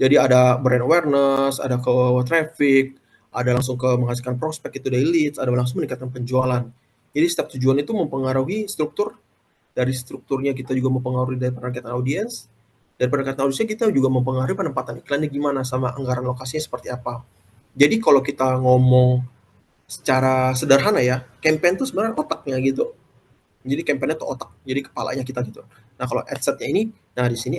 Jadi ada brand awareness, ada ke traffic, ada langsung ke menghasilkan prospek itu dari leads, ada langsung meningkatkan penjualan. Jadi setiap tujuan itu mempengaruhi struktur, dari strukturnya kita juga mempengaruhi dari peningkatan audiens, dari peningkatan audiensnya kita juga mempengaruhi penempatan iklannya gimana sama anggaran lokasinya seperti apa. Jadi kalau kita ngomong secara sederhana ya, campaign itu sebenarnya otaknya gitu. Jadi campaign-nya tuh otak, jadi kepalanya kita gitu. Nah kalau adset-nya ini, nah di sini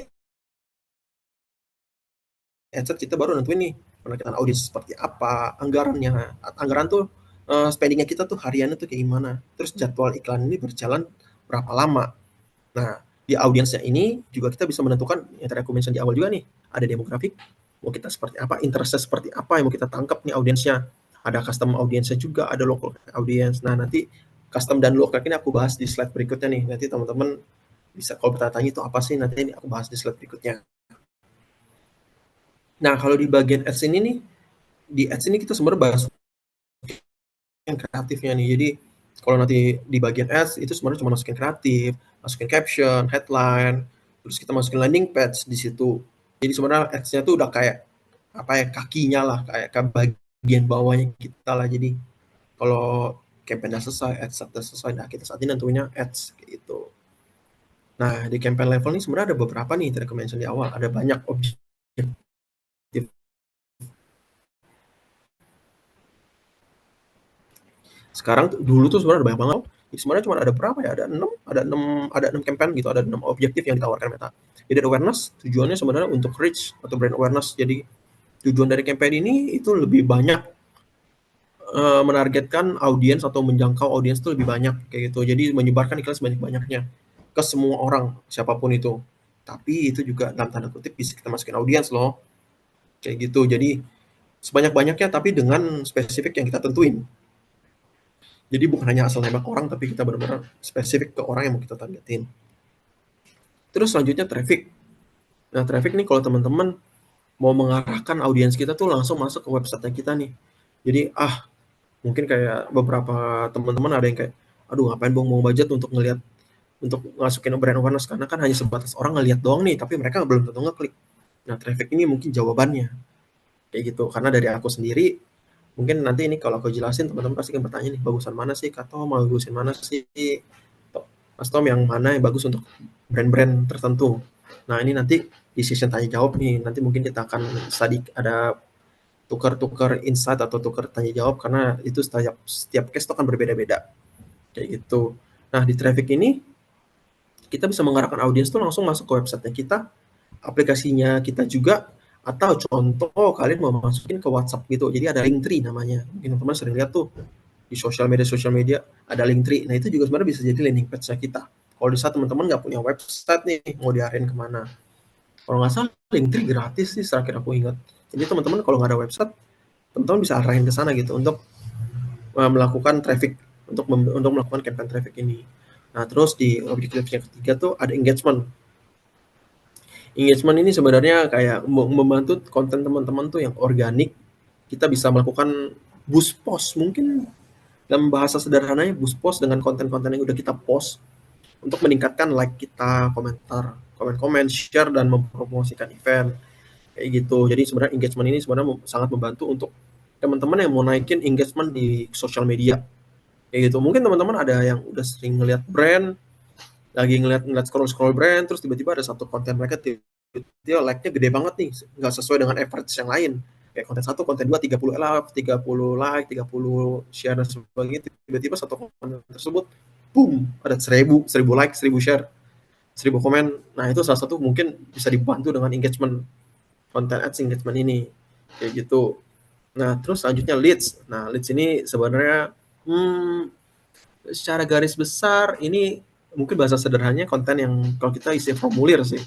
adset kita baru nentuin nih pendekatan audiens seperti apa, anggarannya. Anggaran tuh spendingnya kita tuh hariannya tuh kayak gimana. Terus jadwal iklan ini berjalan berapa lama. Nah, di audiensnya ini juga kita bisa menentukan yang tadi aku mention di awal juga nih, ada demografik, mau kita seperti apa, interestnya seperti apa yang mau kita tangkap nih audiensnya. Ada custom audiensnya juga, ada local audience. Nah, nanti custom dan local ini aku bahas di slide berikutnya nih. Nanti teman-teman bisa kalau bertanya itu apa sih, nanti ini aku bahas di slide berikutnya. Nah, kalau di bagian ads ini nih, di ads ini kita sebenarnya bahas yang kreatifnya nih. Jadi kalau nanti di bagian ads itu sebenarnya cuma masukin kreatif, masukin caption, headline, terus kita masukin landing page di situ. Jadi sebenarnya ads-nya tuh udah kayak apa ya, kakinya lah, kayak ke bagian bawahnya kita lah. Jadi kalau campaign udah selesai, ads udah selesai, nah kita saat ini tentunya ads kayak gitu. Nah di campaign level ini sebenarnya ada beberapa nih tadi aku mention di awal, ada banyak objektif. Sekarang dulu tuh sebenarnya ada banyak banget. Sebenarnya cuma ada berapa ya? Ada 6 campaign gitu, ada 6 objektif yang ditawarkan Meta. Jadi awareness tujuannya sebenarnya untuk reach atau brand awareness. Jadi tujuan dari campaign ini itu lebih banyak menargetkan audiens atau menjangkau audiens itu lebih banyak kayak gitu. Jadi menyebarkan iklan sebanyak-banyaknya ke semua orang siapapun itu. Tapi itu juga dalam tanda kutip bisa kita masukin audiens loh. Kayak gitu. Jadi sebanyak-banyaknya tapi dengan spesifik yang kita tentuin. Jadi bukan hanya asal nembak orang, tapi kita benar-benar spesifik ke orang yang mau kita targetin. Terus selanjutnya traffic. Nah, traffic nih kalau teman-teman mau mengarahkan audiens kita tuh langsung masuk ke website kita nih. Jadi, mungkin kayak beberapa teman-teman ada yang kayak, aduh ngapain mau budget untuk ngelihat, untuk masukin brand awareness, karena kan hanya sebatas orang ngelihat doang nih, tapi mereka belum tentu ngeklik. Nah, traffic ini mungkin jawabannya. Kayak gitu. Karena dari aku sendiri, mungkin nanti ini kalau aku jelasin teman-teman pasti akan bertanya nih, bagusan mana sih Kak Tom, bagusan mana sih Mas Tom, yang mana yang bagus untuk brand-brand tertentu. Nah ini nanti di session tanya jawab nih, nanti mungkin kita akan ada tukar-tukar insight atau tukar tanya jawab, karena itu setiap case itu akan berbeda-beda kayak gitu. Nah di traffic ini kita bisa mengarahkan audiens tuh langsung masuk ke website kita, aplikasinya kita juga, atau contoh kalian mau masukin ke WhatsApp gitu. Jadi ada Linktree namanya. Mungkin teman-teman sering lihat tuh di sosial media ada Linktree. Nah itu juga sebenarnya bisa jadi landing page-nya kita. Kalau di saat teman-teman nggak punya website nih, mau diarahin kemana? Kalau nggak salah Linktree gratis sih, terakhir aku ingat. Jadi teman-teman kalau nggak ada website, teman-teman bisa arahin ke sana gitu untuk melakukan traffic, untuk melakukan campaign traffic ini. Nah terus di objektif yang ketiga tuh ada engagement. Engagement ini sebenarnya kayak membantu konten teman-teman tuh yang organik. Kita bisa melakukan boost post, mungkin dalam bahasa sederhananya boost post dengan konten-konten yang udah kita post untuk meningkatkan like kita, komentar, komen-komen, share, dan mempromosikan event kayak gitu. Jadi sebenarnya engagement ini sebenarnya sangat membantu untuk teman-teman yang mau naikin engagement di sosial media kayak gitu. Mungkin teman-teman ada yang udah sering ngeliat brand, lagi ngeliat scroll brand, terus tiba-tiba ada satu konten mereka dia like-nya gede banget nih, nggak sesuai dengan average yang lain. Kayak konten 1, konten 2, 30 love, 30 like, 30 share, dan sebagainya. Tiba-tiba satu konten tersebut, boom, ada 1000 like, 1000 share, 1000 komen. Nah, itu salah satu mungkin bisa dibantu dengan engagement, konten ads engagement ini. Kayak gitu. Nah, terus selanjutnya leads. Nah, leads ini sebenarnya, secara garis besar, ini mungkin bahasa sederhananya konten yang kalau kita isi formulir sih.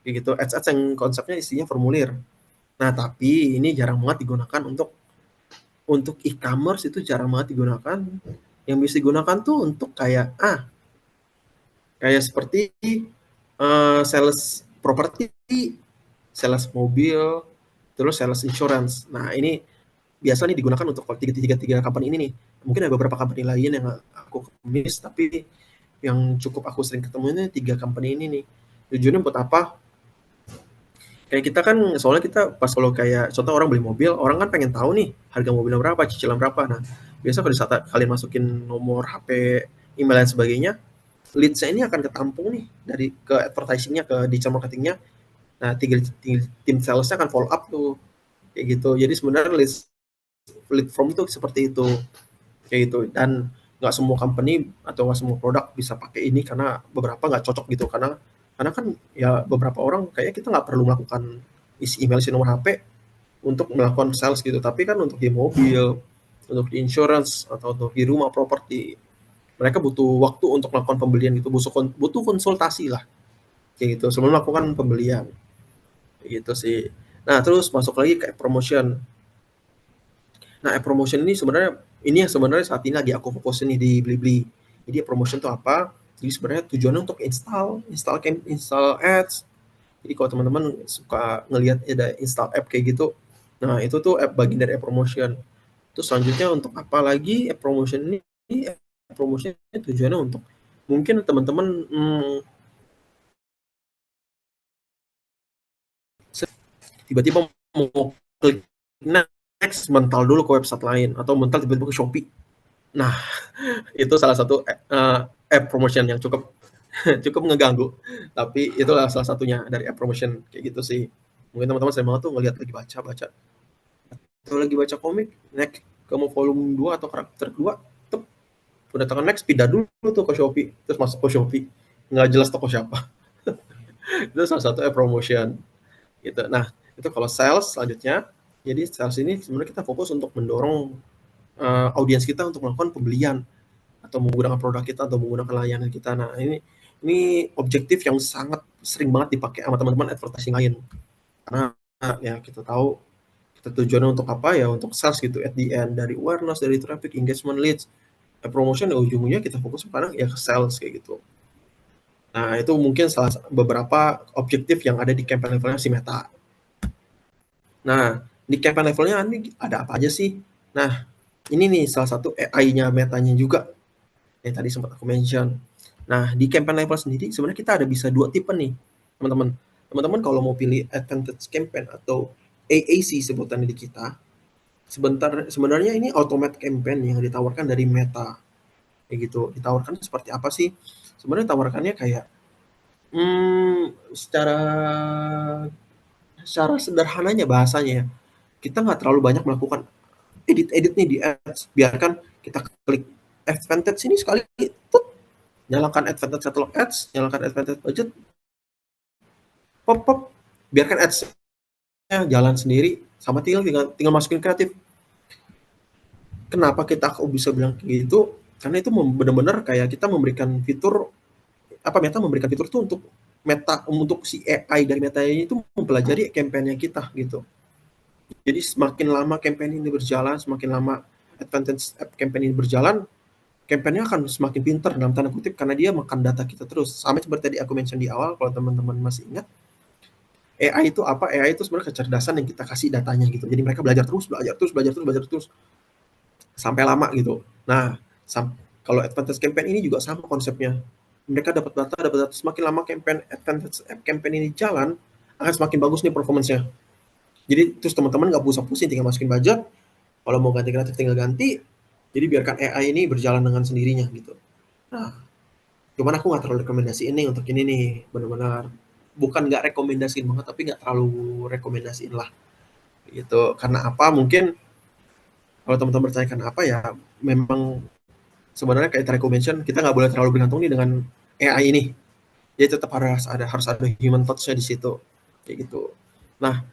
Kayak gitu, ads yang konsepnya isinya formulir. Nah, tapi ini jarang banget digunakan untuk e-commerce, itu jarang banget digunakan. Yang bisa digunakan tuh untuk kayak seperti sales properti, sales mobil, terus sales insurance. Nah, ini biasa nih digunakan untuk tiga company ini nih. Mungkin ada beberapa company lain yang aku miss, tapi yang cukup aku sering ketemu ini 3 company ini nih. Tujuannya buat apa? Kayak kita kan soalnya kita pas kalau kayak contoh orang beli mobil, orang kan pengen tahu nih harga mobilnya berapa, cicilan berapa. Nah, biasa kalau di saat kalian masukin nomor HP, email dan sebagainya, leads-nya ini akan ketampung nih dari ke advertising-nya, ke digital marketing-nya. Nah, tinggal tim sales-nya akan follow up tuh kayak gitu. Jadi sebenarnya lead form itu seperti itu kayak gitu. Dan nggak semua company atau nggak semua produk bisa pakai ini karena beberapa nggak cocok gitu, karena kan ya beberapa orang kayak kita nggak perlu melakukan isi email, isi nomor HP untuk melakukan sales gitu, tapi kan untuk di mobil, untuk di insurance atau untuk di rumah properti, mereka butuh waktu untuk melakukan pembelian gitu, butuh konsultasi lah kayak gitu sebelum melakukan pembelian kayak gitu sih. Nah, terus masuk lagi ke promotion. Nah, promotion ini yang sebenarnya saat ini lagi aku fokusin nih di Blibli. Jadi promotion itu apa? Jadi sebenarnya tujuannya untuk install ads. Jadi kalau teman-teman suka ngelihat ada install app kayak gitu, nah itu tuh app bagian dari app promotion. Terus selanjutnya untuk apa lagi app promotion ini app promotion tujuannya untuk mungkin teman-teman tiba-tiba mau klik next, mental dulu ke website lain atau mental tiba-tiba ke Shopee. Nah, itu salah satu app promotion yang cukup cukup ngeganggu. Tapi itulah salah satunya dari app promotion kayak gitu sih. Mungkin teman-teman sering banget tuh ngelihat lagi baca-baca atau lagi baca komik, next kamu volume 2 atau karakter 2, tep, udah tekan next, pindah dulu tuh ke Shopee, terus masuk ke Shopee. Nggak jelas toko siapa. Itu salah satu app promotion gitu. Nah, itu kalau sales selanjutnya. Jadi sales ini sebenarnya kita fokus untuk mendorong audiens kita untuk melakukan pembelian atau menggunakan produk kita atau menggunakan layanan kita. Nah, ini objektif yang sangat sering banget dipakai sama teman-teman advertising lain. Karena ya kita tahu kita tujuannya untuk apa ya, untuk sales gitu at the end, dari awareness, dari traffic, engagement, leads, promotion ya ujungnya kita fokus sekarang ya ke sales kayak gitu. Nah, itu mungkin beberapa objektif yang ada di campaign levelnya si Meta. Nah, di campaign levelnya ini ada apa aja sih? Nah, ini nih salah satu AI-nya Metanya juga yang tadi sempat aku mention. Nah, di campaign level sendiri sebenarnya kita ada bisa dua tipe nih, teman-teman. Teman-teman kalau mau pilih advantage campaign atau AAC sebutannya di kita, sebenarnya ini automate campaign yang ditawarkan dari Meta. Kayak gitu. Ditawarkan seperti apa sih? Sebenarnya tawarkannya kayak secara secara sederhananya bahasanya ya, kita nggak terlalu banyak melakukan edit-edit nih di ads. Biarkan kita klik advantage ini sekali, nyalakan advantage catalog ads, nyalakan advantage budget, pop, biarkan ads-nya jalan sendiri, sama tinggal masukin kreatif. Kenapa kita kok bisa bilang kayak gitu? Karena itu benar-benar kayak kita memberikan fitur, Meta memberikan fitur tuh untuk si AI dari Meta ini itu mempelajari campaign-nya kita gitu. Jadi semakin lama campaign ini berjalan, semakin lama advantage campaign ini berjalan, campaign-nya akan semakin pintar dalam tanda kutip karena dia makan data kita terus. Sama seperti tadi aku mention di awal, kalau teman-teman masih ingat, AI itu apa? AI itu sebenarnya kecerdasan yang kita kasih datanya gitu. Jadi mereka belajar terus sampai lama gitu. Nah, kalau advantage campaign ini juga sama konsepnya. Mereka dapat data, semakin lama advantage campaign ini jalan, akan semakin bagus nih performance-nya. Jadi terus teman-teman nggak usah pusing, tinggal masukin budget, kalau mau ganti kreatif tinggal ganti, jadi biarkan AI ini berjalan dengan sendirinya gitu. Nah, cuman aku nggak terlalu rekomendasiin nih untuk ini nih, benar-benar bukan nggak rekomendasiin banget, tapi nggak terlalu rekomendasiin lah gitu. Karena apa? Mungkin kalau teman-teman bertanya apa ya, memang sebenarnya kayak tadi aku mention, kita nggak boleh terlalu bergantung nih dengan AI ini. Jadi tetap harus ada human touch-nya di situ kayak gitu. Nah,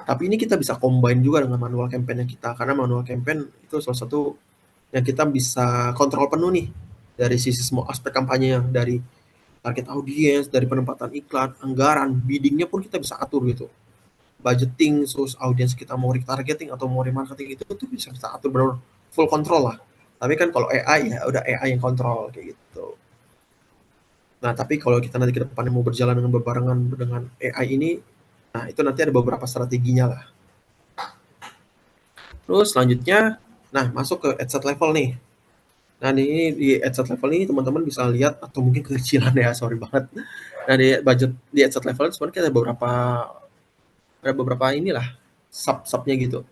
tapi ini kita bisa combine juga dengan manual campaign-nya kita, karena manual campaign itu salah satu yang kita bisa kontrol penuh nih dari sisi semua aspek kampanye, dari target audiens, dari penempatan iklan, anggaran, biddingnya pun kita bisa atur gitu. Budgeting, terus audiens kita mau retargeting atau mau remarketing itu tuh bisa kita atur benar full control lah. Tapi kan kalau AI ya udah AI yang kontrol kayak gitu. Nah, tapi kalau kita nanti ke depannya mau berjalan dengan berbarengan dengan AI ini, nah itu nanti ada beberapa strateginya lah. Terus selanjutnya, nah masuk ke adset level nih. Nah, di adset level ini teman-teman bisa lihat, atau mungkin kekecilan ya, sorry banget. Nah, di adset level sebenarnya ada beberapa ada beberapa inilah sub-subnya gitu.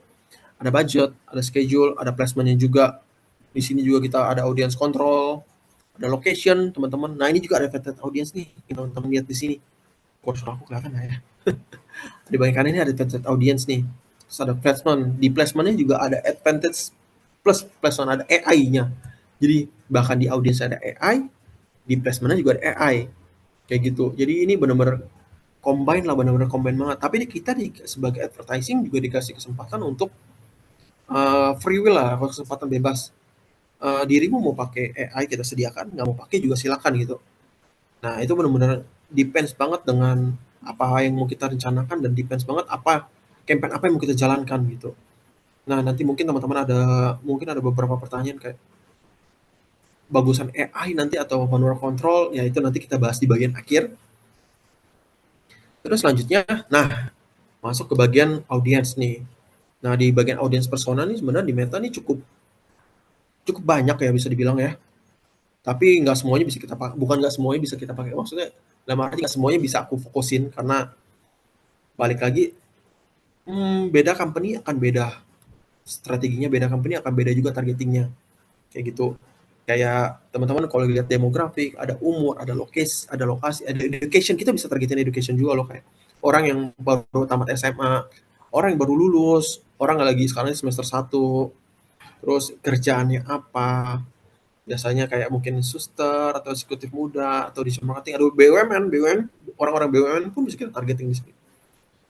Ada budget, ada schedule, ada placement-nya juga. Di sini juga kita ada audience control, ada location, teman-teman. Nah, ini juga ada vetted audience nih, yang teman-teman lihat di sini. Kursor aku kelihatan nggak ya? Di bagian kanan ini ada vetted audience nih. Terus ada placement. Di placement-nya juga ada advantage plus placement, ada AI-nya. Jadi bahkan di audience ada AI, di placement-nya juga ada AI. Kayak gitu. Jadi ini benar-benar combine lah, benar-benar combine banget. Tapi kita sebagai advertising juga dikasih kesempatan untuk free will lah, kesempatan bebas. Dirimu mau pakai AI kita sediakan, nggak mau pakai juga silakan gitu. Nah itu benar-benar depends banget dengan apa yang mau kita rencanakan dan depends banget apa campaign apa yang mau kita jalankan gitu. Nah nanti mungkin teman-teman ada beberapa pertanyaan kayak bagusan AI nanti atau manual control, ya itu nanti kita bahas di bagian akhir. Terus selanjutnya, nah masuk ke bagian audience nih. Nah di bagian audience persona nih sebenarnya di Meta nih cukup cukup banyak ya bisa dibilang ya. Tapi nggak semuanya bisa kita pakai, bukan nggak semuanya bisa kita pakai. Maksudnya dalam arti nggak semuanya bisa aku fokusin karena balik lagi, beda company akan beda strateginya, beda company akan beda juga targetingnya kayak gitu. Kayak teman-teman kalau lihat demografik, ada umur, ada lokasi, ada education, kita bisa targetin education juga loh, kayak orang yang baru tamat SMA, orang yang baru lulus, orang yang lagi sekarang semester 1, terus kerjaannya apa, biasanya kayak mungkin suster atau eksekutif muda atau digital marketing, ada BUMN, orang-orang BUMN pun bisa kita targeting di sini.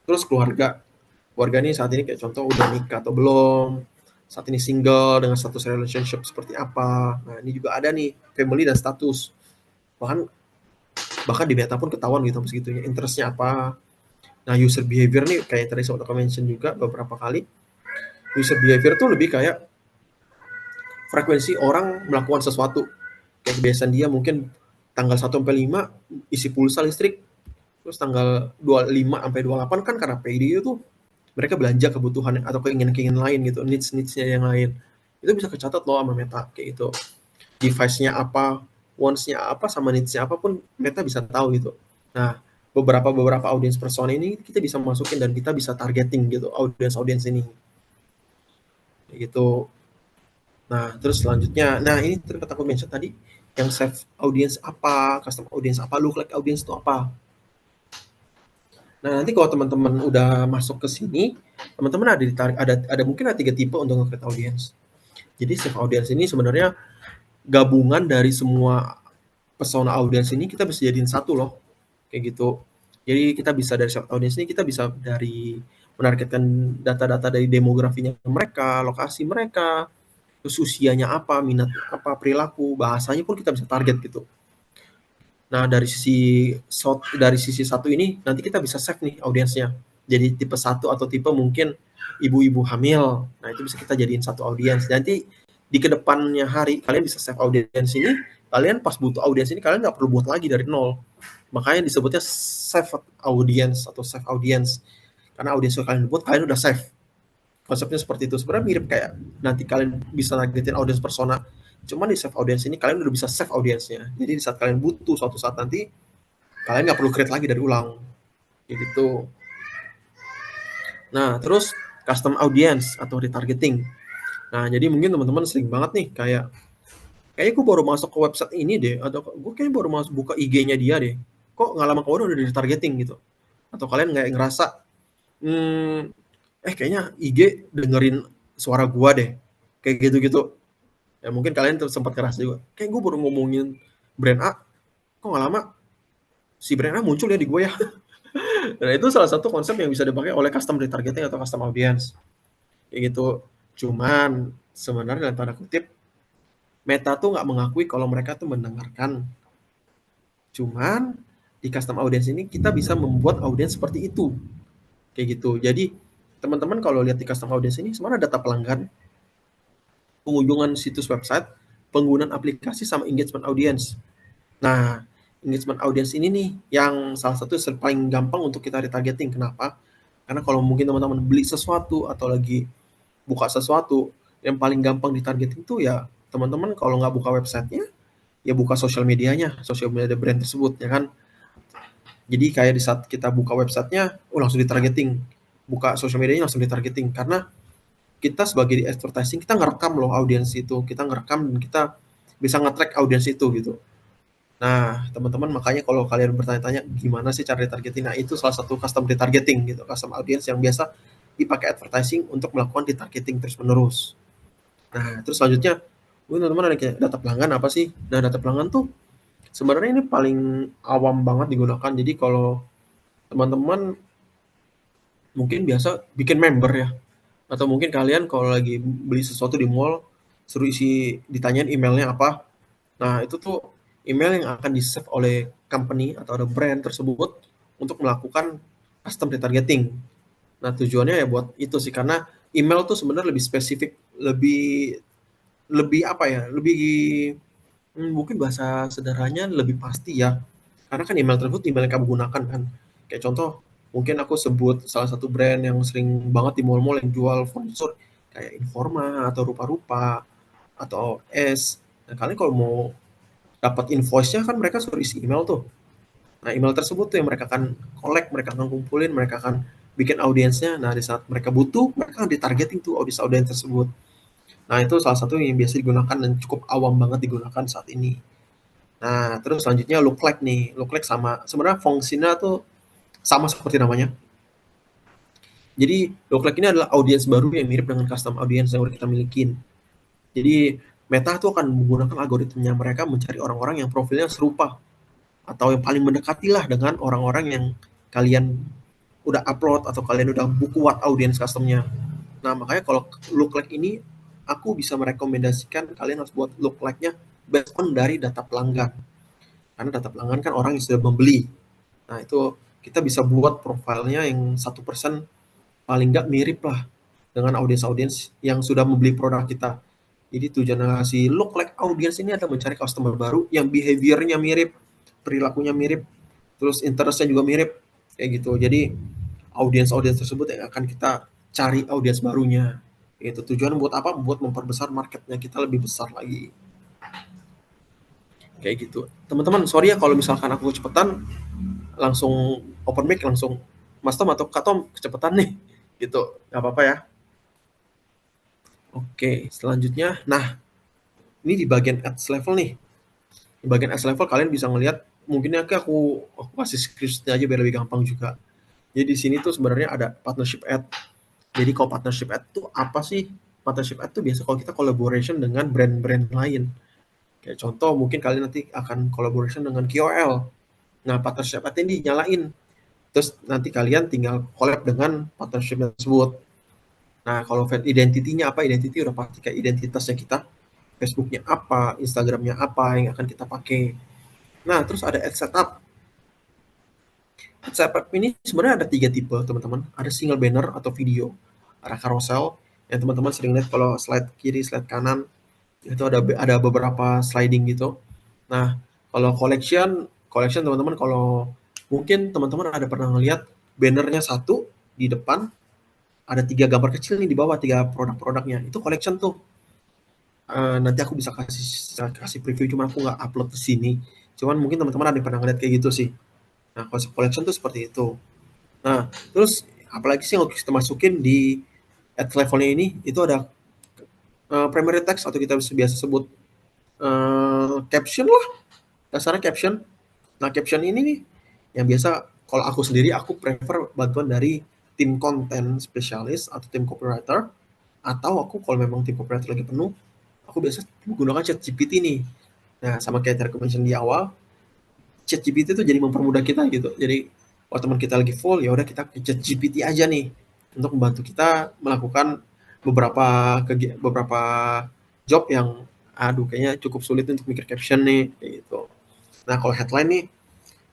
Terus keluarga nih saat ini kayak contoh udah nikah atau belum, saat ini single dengan status relationship seperti apa. Nah ini juga ada nih family dan status, bahkan bahkan di Meta pun ketahuan gitu segitunya, interestnya apa. Nah user behavior nih kayak tadi saya udah mention juga beberapa kali, user behavior tuh lebih kayak frekuensi orang melakukan sesuatu, kayak kebiasaan dia mungkin tanggal 1 sampai 5 isi pulsa listrik, terus tanggal 25 sampai 28 kan karena payday itu mereka belanja kebutuhan atau keinginan-keinginan lain gitu, needs-nya yang lain. Itu bisa kecatat loh sama Meta kayak gitu. Device-nya apa, wants-nya apa, sama needs-nya apa pun Meta bisa tahu gitu. Nah, beberapa audience persona ini kita bisa masukin dan kita bisa targeting gitu audience ini. Kayak gitu. Nah, terus selanjutnya, nah ini terkait aku mention tadi, yang save audience apa, custom audience apa, lookalike audience itu apa. Nah, nanti kalau teman-teman udah masuk ke sini, teman-teman ada mungkin ada 3 tipe untuk nge-create audience. Jadi save audience ini sebenarnya gabungan dari semua persona audience ini kita bisa jadiin satu loh, kayak gitu. Jadi kita bisa dari save audience ini kita bisa dari menargetkan data-data dari demografinya mereka, lokasi mereka, terus usianya apa, minat apa, perilaku, bahasanya pun kita bisa target gitu. Nah, dari sisi satu ini nanti kita bisa save nih audiensnya. Jadi tipe 1 atau tipe mungkin ibu-ibu hamil. Nah, itu bisa kita jadiin satu audiens. Nanti di kedepannya hari kalian bisa save audiens ini, kalian pas butuh audiens ini kalian nggak perlu buat lagi dari nol. Makanya disebutnya save audience atau save audience. Karena audiens yang kalian buat kalian udah save. Konsepnya seperti itu. Sebenarnya mirip kayak nanti kalian bisa targetin audiens persona. Cuman di save audience ini kalian udah bisa save audiensnya. Jadi di saat kalian butuh suatu saat nanti, kalian nggak perlu create lagi dari ulang. Kayak gitu. Nah, terus custom audience atau retargeting. Nah, jadi mungkin teman-teman sering banget nih kayaknya gue baru masuk ke website ini deh, atau gue kayaknya baru masuk buka IG-nya dia deh. Kok nggak lama kemudian udah retargeting gitu. Atau kalian nggak ngerasa, kayaknya IG dengerin suara gua deh. Kayak gitu-gitu. Ya mungkin kalian sempat ngerasa juga. Kayak gue baru ngomongin brand A, kok nggak lama si brand A muncul ya di gue ya. Nah itu salah satu konsep yang bisa dipakai oleh custom retargeting atau custom audience. Kayak gitu. Cuman sebenarnya dalam tanda kutip, Meta tuh nggak mengakui kalau mereka tuh mendengarkan. Cuman di custom audience ini kita bisa membuat audience seperti itu. Kayak gitu. Jadi teman-teman kalau lihat di custom audience ini sebenarnya data pelanggan, pengunjungan situs website, penggunaan aplikasi, sama engagement audience. Nah, engagement audience ini nih yang salah satu paling gampang untuk kita retargeting. Kenapa? Karena kalau mungkin teman-teman beli sesuatu atau lagi buka sesuatu, yang paling gampang ditargeting tuh ya teman-teman kalau nggak buka websitenya, ya buka sosial medianya, sosial media brand tersebut, ya kan? Jadi kayak di saat kita buka websitenya, langsung ditargeting. buka social medianya langsung ditargeting, karena kita sebagai advertising kita ngerekam loh audiens itu, kita ngerekam dan kita bisa nge-track audiens itu gitu. Nah, teman-teman makanya kalau kalian bertanya-tanya gimana sih cara retargeting, nah itu salah satu custom retargeting gitu, custom audience yang biasa dipakai advertising untuk melakukan retargeting terus-menerus. Nah, terus selanjutnya, mungkin teman-teman ada kayak data pelanggan apa sih? Nah, data pelanggan tuh sebenarnya ini paling awam banget digunakan. Jadi kalau teman-teman mungkin biasa bikin member ya, atau mungkin kalian kalau lagi beli sesuatu di mall, suruh isi ditanyain emailnya apa. Nah, itu tuh email yang akan di-save oleh company atau ada brand tersebut untuk melakukan custom retargeting. Nah, tujuannya ya buat itu sih, karena email tuh sebenarnya lebih spesifik, lebih lebih apa ya, lebih mungkin bahasa sederhananya lebih pasti ya. Karena kan email tersebut email yang kamu gunakan kan. Kayak contoh, mungkin aku sebut salah satu brand yang sering banget di mall-mall yang jual furniture kayak Informa atau Rupa-Rupa atau S. Nah, kalian kalau mau dapat invoice-nya kan mereka suruh isi email tuh. Nah, email tersebut tuh yang mereka akan collect, mereka akan kumpulin, mereka akan bikin audiensnya. Nah, di saat mereka butuh, mereka akan ditargeting tuh audiens tersebut. Nah, itu salah satu yang biasa digunakan dan cukup awam banget digunakan saat ini. Nah, terus selanjutnya lookalike nih. Lookalike sama, sebenarnya fungsinya tuh sama seperti namanya. Jadi, lookalike ini adalah audiens baru yang mirip dengan custom audience yang udah kita milikin. Jadi, Meta tuh akan menggunakan algoritmanya mereka mencari orang-orang yang profilnya serupa atau yang paling mendekati lah dengan orang-orang yang kalian udah upload atau kalian udah buat audience customnya. Nah, makanya kalau lookalike ini aku bisa merekomendasikan kalian harus buat lookalike-nya based on dari data pelanggan. Karena data pelanggan kan orang yang sudah membeli. Nah, itu kita bisa buat profilnya yang 1% paling nggak mirip lah dengan audiens-audiens yang sudah membeli produk kita. Jadi tujuan si lookalike audience ini adalah mencari customer baru yang behavior-nya mirip, perilakunya mirip, terus interest-nya juga mirip, kayak gitu. Jadi audiens-audiens tersebut yang akan kita cari audiens barunya. Itu tujuan buat apa? Buat memperbesar marketnya kita lebih besar lagi. Kayak gitu. Teman-teman, sorry ya kalau misalkan aku kecepatan, langsung open mic langsung Mas Tom atau Kak Tom kecepatan nih. Gitu. Gak apa-apa ya. Oke, selanjutnya. Nah, ini di bagian ads level nih. Di bagian ads level kalian bisa ngelihat, mungkin ya aku kasih screenshotnya aja biar lebih gampang juga. Jadi di sini tuh sebenarnya ada partnership ad. Jadi kalau partnership ad tuh apa sih? Partnership ad tuh biasa kalau kita collaboration dengan brand-brand lain. Kayak contoh mungkin kalian nanti akan collaboration dengan KOL. Nah, partnership ad ini dinyalain. Terus nanti kalian tinggal collab dengan partnership tersebut. Nah, kalau identity-nya apa? Identity udah pasti kayak identitasnya kita. Facebook-nya apa, Instagram-nya apa yang akan kita pakai. Nah, terus ada ad setup. Ad setup ini sebenarnya ada 3 tipe, teman-teman. Ada single banner atau video, ada carousel, yang teman-teman sering lihat kalau slide kiri, slide kanan, itu ada beberapa sliding gitu. Nah, kalau collection teman-teman kalau mungkin teman-teman ada pernah ngelihat bannernya satu di depan, ada 3 gambar kecil nih di bawah, 3 produk-produknya. Itu collection tuh. Nanti aku bisa kasih preview, cuman aku nggak upload ke sini. Cuman mungkin teman-teman ada yang pernah ngeliat kayak gitu sih. Nah, konsep collection tuh seperti itu. Nah, terus apalagi sih yang harus kita masukin di at levelnya ini, itu ada primary text atau kita biasa sebut caption lah, dasarnya caption. Nah, caption ini nih yang biasa kalau aku sendiri aku prefer bantuan dari tim konten spesialis atau tim copywriter, atau aku kalau memang tim copywriter lagi penuh, aku biasa menggunakan ChatGPT nih. Nah, sama kayak tadi aku mention di awal, ChatGPT itu jadi mempermudah kita gitu. Jadi kalau teman kita lagi full, ya udah kita ke ChatGPT aja nih untuk membantu kita melakukan beberapa job yang aduh kayaknya cukup sulit untuk mikir caption nih kayak gitu. Nah, kalau headline nih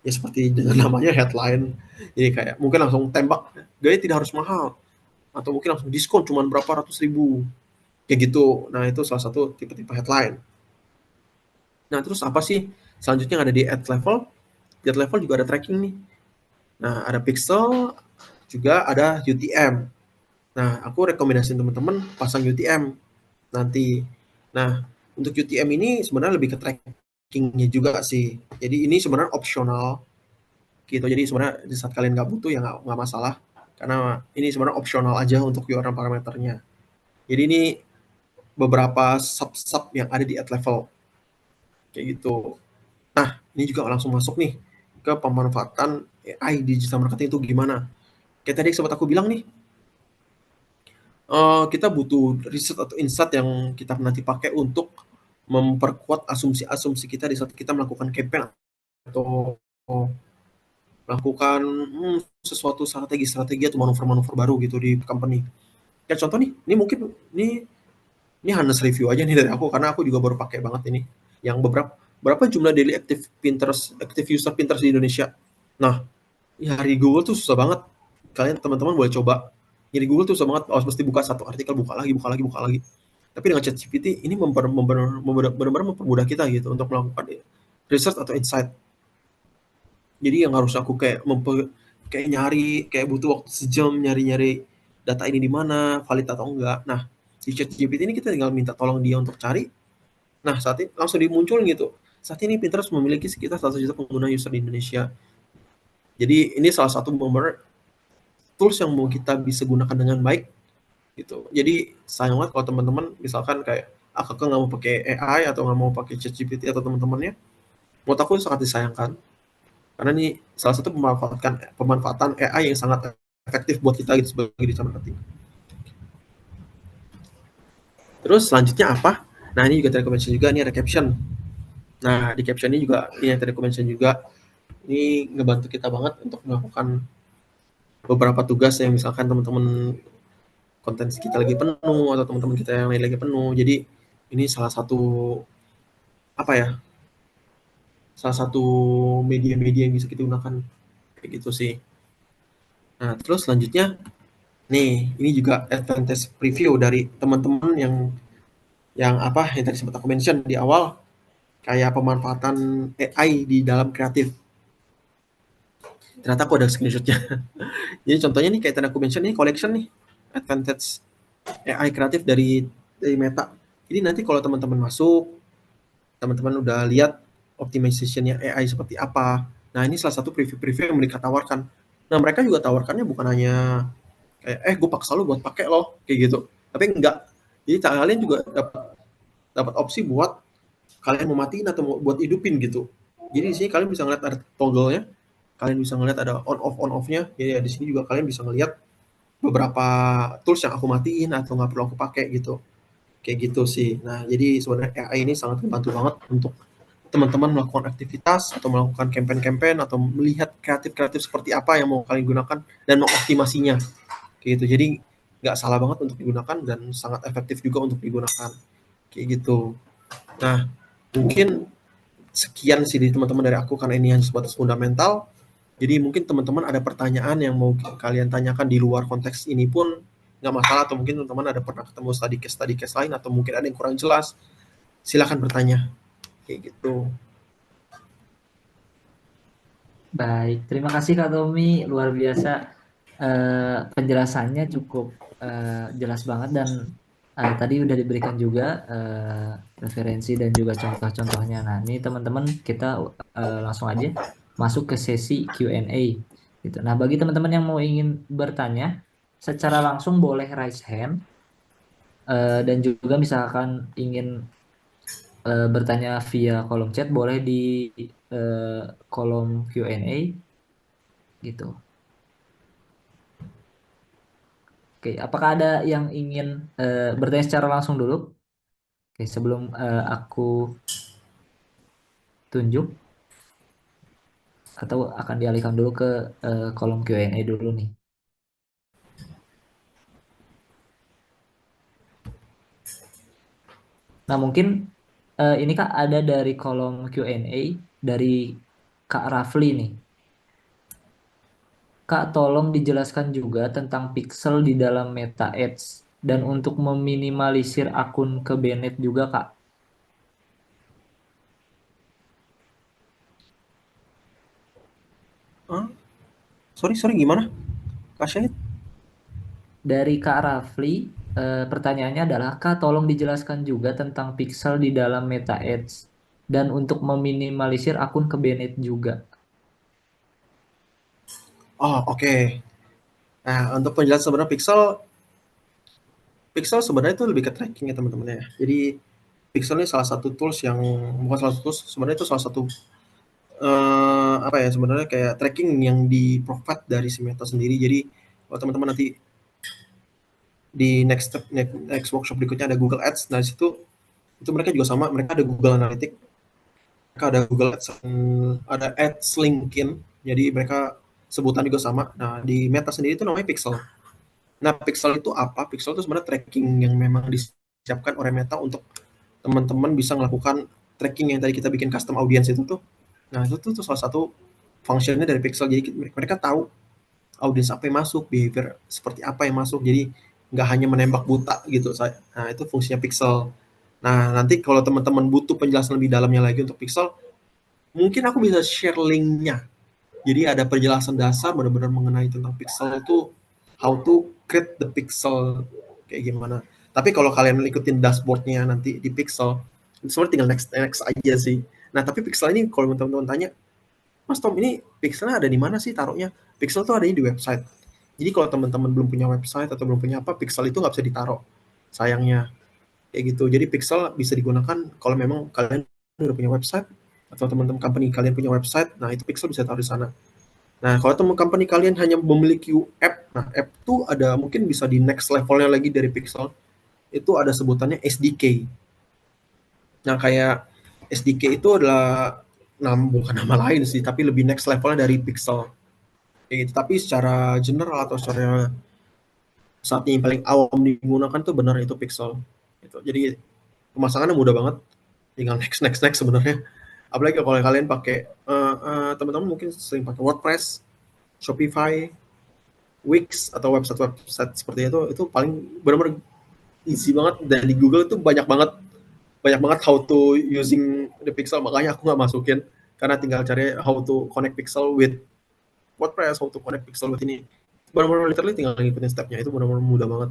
ya seperti dengan namanya headline. Jadi kayak mungkin langsung tembak, gaya tidak harus mahal atau mungkin langsung diskon cuma berapa ratus ribu kayak gitu. Nah, itu salah satu tipe-tipe headline. Nah, terus apa sih selanjutnya yang ada di ad level? Di ad level juga ada tracking nih. Nah, ada pixel, juga ada UTM. Nah, aku rekomendasiin teman-teman pasang UTM nanti. Nah, untuk UTM ini sebenarnya lebih ke trackingnya juga sih. Jadi ini sebenarnya opsional gitu. Jadi sebenarnya di saat kalian nggak butuh ya nggak masalah. karena ini sebenarnya opsional aja untuk URL parameternya. Jadi ini beberapa sub-sub yang ada di ad level, kayak gitu. Nah, ini juga langsung masuk nih ke pemanfaatan AI digital marketing itu gimana. Kayak tadi sempat aku bilang nih, kita butuh riset atau insight yang kita nanti pakai untuk memperkuat asumsi-asumsi kita di saat kita melakukan campaign atau melakukan sesuatu strategi-strategi atau manuver-manuver baru gitu di company. Kayak contoh nih, ini mungkin ini Hanes review aja nih dari aku karena aku juga baru pakai banget ini. Yang berapa jumlah daily active user Pinterest di Indonesia. Nah, nyari Google tuh susah banget. Kalian teman-teman boleh coba. Nyari Google tuh susah banget. Harus mesti buka satu artikel, buka lagi, buka lagi, buka lagi. Tapi dengan ChatGPT ini benar-benar mempermudah kita gitu untuk melakukan research atau insight. Jadi yang harus aku kayak nyari, kayak butuh waktu sejam nyari-nyari data ini di mana, valid atau enggak. Nah, di ChatGPT ini kita tinggal minta tolong dia untuk cari. Nah, saat ini langsung dimunculin gitu. Saat ini Pinterest memiliki sekitar 1 juta pengguna user di Indonesia. Jadi ini salah satu tools yang mau kita bisa gunakan dengan baik gitu. Jadi sayang banget kalau teman-teman misalkan kayak kakak nggak mau pakai AI atau nggak mau pakai ChatGPT atau teman-temannya, menurut aku sangat disayangkan karena ini salah satu pemanfaatan AI yang sangat efektif buat kita gitu sebagai digital marketing. Terus selanjutnya apa? Nah ini juga tadi mention juga, ini ada caption. Nah di caption ini juga, ini yang tadi mention juga, ini ngebantu kita banget untuk melakukan beberapa tugas yang misalkan teman-teman konten kita lagi penuh atau teman-teman kita yang lain lagi penuh. Jadi ini salah satu apa ya? Salah satu media-media yang bisa kita gunakan kayak gitu sih. Nah, terus selanjutnya nih, ini juga advantage preview dari teman-teman yang apa yang tadi sempat aku mention di awal, kayak pemanfaatan AI di dalam kreatif. Ternyata aku ada screenshotnya. Jadi contohnya nih kayak tadi aku mention ini collection nih, advantage AI kreatif dari Meta. Jadi nanti kalau teman-teman masuk, teman-teman udah lihat optimization-nya AI seperti apa. Nah, ini salah satu preview-preview yang mereka tawarkan. Nah, mereka juga tawarkannya bukan hanya kayak gue paksa lo buat pakai loh kayak gitu. Tapi enggak. Jadi kalian juga dapat opsi buat kalian mau matiin atau mau buat hidupin gitu. Jadi di sini kalian bisa ngeliat ada toggle-nya, kalian bisa ngeliat ada on off-nya. Jadi ya, di sini juga kalian bisa ngeliat beberapa tools yang aku matiin atau nggak perlu aku pakai gitu. Kayak gitu sih. Nah, jadi sebenarnya AI ini sangat membantu banget untuk teman-teman melakukan aktivitas atau melakukan campaign-campaign atau melihat kreatif-kreatif seperti apa yang mau kalian gunakan dan mengoptimasinya. Kayak gitu. Jadi nggak salah banget untuk digunakan dan sangat efektif juga untuk digunakan. Kayak gitu. Nah, mungkin sekian sih dari teman-teman dari aku karena ini hanya sebatas fundamental. Jadi mungkin teman-teman ada pertanyaan yang mau kalian tanyakan di luar konteks ini pun nggak masalah, atau mungkin teman-teman ada pernah ketemu study case lain atau mungkin ada yang kurang jelas, silakan bertanya kayak gitu. Baik, terima kasih Kak Tommy, luar biasa. Penjelasannya cukup jelas banget dan tadi udah diberikan juga referensi dan juga contoh-contohnya. Nah, ini teman-teman kita langsung aja masuk ke sesi Q&A gitu. Nah, bagi teman-teman yang mau ingin bertanya secara langsung boleh raise hand dan juga misalkan ingin bertanya via kolom chat boleh di eh, kolom Q&A gitu. Oke, apakah ada yang ingin bertanya secara langsung dulu? Oke, sebelum aku tunjuk atau akan dialihkan dulu ke kolom Q&A dulu nih. Nah, mungkin ini Kak ada dari kolom Q&A dari Kak Rafli nih. Kak, tolong dijelaskan juga tentang pixel di dalam Meta Ads dan untuk meminimalisir akun ke Banned juga, Kak. Ah, sorry gimana Kak Syahid? Dari Kak Rafli, pertanyaannya adalah, Kak, tolong dijelaskan juga tentang pixel di dalam Meta Ads dan untuk meminimalisir akun ke Banned juga. Oh, oke. Nah, untuk penjelasan sebenarnya Pixel sebenarnya itu lebih ke tracking ya teman-teman ya. Jadi Pixel ini salah satu tools yang bukan salah satu tools, sebenarnya itu salah satu apa ya sebenarnya kayak tracking yang di provide dari si Meta sendiri. Jadi kalau teman-teman nanti di next step next workshop berikutnya ada Google Ads, nah situ itu mereka juga sama, mereka ada Google Analytics, mereka ada Google Ads, ada Ads LinkedIn, jadi mereka sebutan juga sama. Nah di Meta sendiri itu namanya Pixel. Nah Pixel itu apa? Pixel itu sebenarnya tracking yang memang disiapkan oleh Meta untuk teman-teman bisa melakukan tracking yang tadi kita bikin custom audience itu tuh. Nah itu tuh salah satu functionnya dari Pixel. Jadi mereka tahu audiens apa yang masuk, behavior seperti apa yang masuk. Jadi nggak hanya menembak buta gitu. Nah itu fungsinya Pixel. Nah nanti kalau teman-teman butuh penjelasan lebih dalamnya lagi untuk Pixel, mungkin aku bisa share linknya. Jadi ada penjelasan dasar benar-benar mengenai tentang Pixel itu, how to create the Pixel kayak gimana. Tapi kalau kalian ikutin dashboardnya nanti di Pixel, sebenarnya tinggal next next aja sih. Nah tapi Pixel ini kalau teman-teman tanya, Mas Tom ini Pixelnya ada di mana sih taruhnya? Pixel tuh ada di website. Jadi kalau teman-teman belum punya website atau belum punya apa, Pixel itu nggak bisa ditaruh. Sayangnya kayak gitu. Jadi Pixel bisa digunakan kalau memang kalian udah punya website atau teman-teman company kalian punya website, nah itu Pixel bisa taruh di sana. Nah, kalau teman company kalian hanya memiliki app, nah app tuh ada mungkin bisa di next levelnya lagi dari Pixel, itu ada sebutannya SDK. Nah, kayak SDK itu adalah bukan nama lain sih, tapi lebih next levelnya dari Pixel. Kayak gitu. Tapi secara general atau secara saat ini paling awam digunakan tuh benar itu Pixel. Gitu. Jadi pemasangannya mudah banget, tinggal next sebenarnya. Apalagi kalau kalian pakai teman-teman mungkin sering pakai WordPress, Shopify, Wix atau website-website seperti itu paling benar-benar easy banget, dan di Google itu banyak banget how to using the Pixel, makanya aku nggak masukin karena tinggal cari how to connect Pixel with WordPress, how to connect Pixel with ini, benar-benar literally tinggal ngikutin stepnya, itu benar-benar mudah banget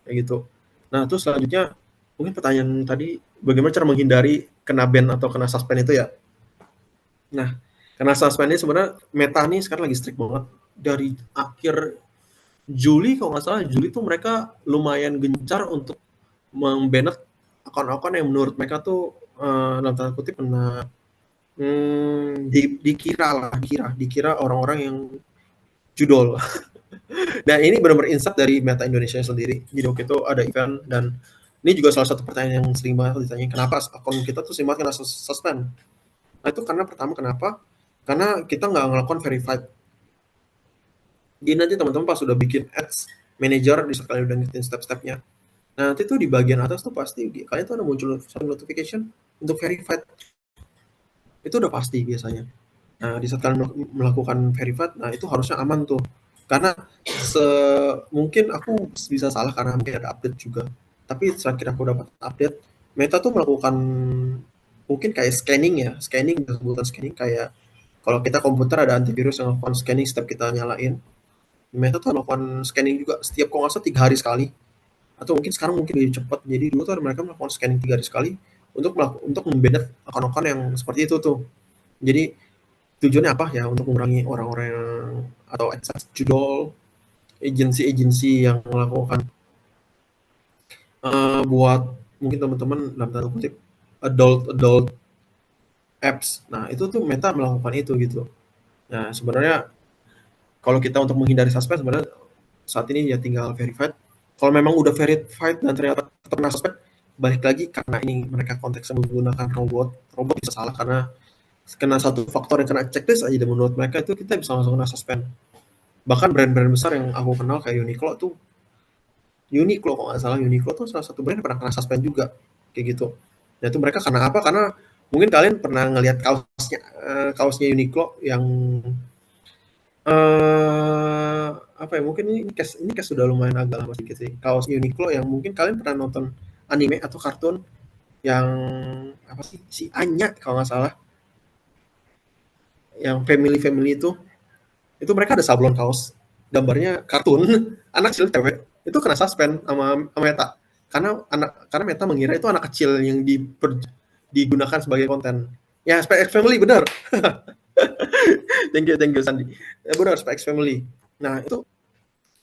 kayak gitu. Nah terus selanjutnya mungkin pertanyaan tadi bagaimana cara menghindari kena ban atau kena suspend itu ya. Nah kena suspend ini sebenarnya Meta nih sekarang lagi strict banget dari akhir Juli, kalau nggak salah Juli tuh mereka lumayan gencar untuk membanet akun-akun yang menurut mereka tuh dalam tanda kutip kena dikira orang-orang yang judol. Nah ini benar-benar insight dari Meta Indonesia sendiri. Jadi waktu itu ada event, dan ini juga salah satu pertanyaan yang sering banget ditanya, kenapa akun kita tuh sering banget kena suspend. Nah itu karena pertama kenapa? Karena kita nggak ngelakukan verified. Jadi nanti teman-teman pas sudah bikin ads manager, di saat kalian udah ngertiin step-stepnya, nah nanti tuh di bagian atas tuh pasti kalian tuh ada muncul satu notification untuk verified. Itu udah pasti biasanya. Nah, di saat kalian melakukan verified, nah itu harusnya aman tuh. Karena mungkin aku bisa salah karena mungkin ada update juga. Tapi terakhir aku dapat update, Meta tuh melakukan mungkin kayak scanning ya, scanning, sebutan scanning kayak kalau kita komputer ada antivirus yang melakukan scanning setiap kita nyalain. Meta tuh melakukan scanning juga setiap kalau nggak salah 3 hari sekali, atau mungkin sekarang mungkin lebih cepat. Jadi dulu tuh mereka melakukan scanning 3 hari sekali untuk membedakan akun-akun yang seperti itu tuh. Jadi tujuannya apa ya, untuk mengurangi orang-orang yang atau access judol, agensi-agensi yang melakukan buat mungkin teman-teman dalam tanda kutip adult apps. Nah itu tuh Meta melakukan itu gitu. Nah sebenarnya kalau kita untuk menghindari suspend sebenarnya saat ini ya tinggal verified. Kalau memang udah verified dan ternyata terkena suspend, balik lagi karena ini mereka konteksnya menggunakan robot bisa salah karena kena satu faktor yang kena checklist aja, dan menurut mereka itu kita bisa langsung kena suspend. Bahkan brand-brand besar yang aku kenal kayak Uniqlo kalau nggak salah, Uniqlo tuh salah satu brand yang pernah kena suspend juga kayak gitu. Nah itu mereka karena apa? Karena mungkin kalian pernah ngelihat kaosnya Uniqlo yang apa ya, mungkin ini sudah lumayan agak lama sedikit sih, kaos Uniqlo yang mungkin kalian pernah nonton anime atau kartun yang apa sih, si Anya kalau nggak salah, yang family itu mereka ada sablon kaos gambarnya kartun anak kecil cewek, itu kena suspend sama Meta karena Meta mengira itu anak kecil yang digunakan sebagai konten. Ya SPX Family benar. Thank you Sandi. Ya benar, SPX Family. Nah itu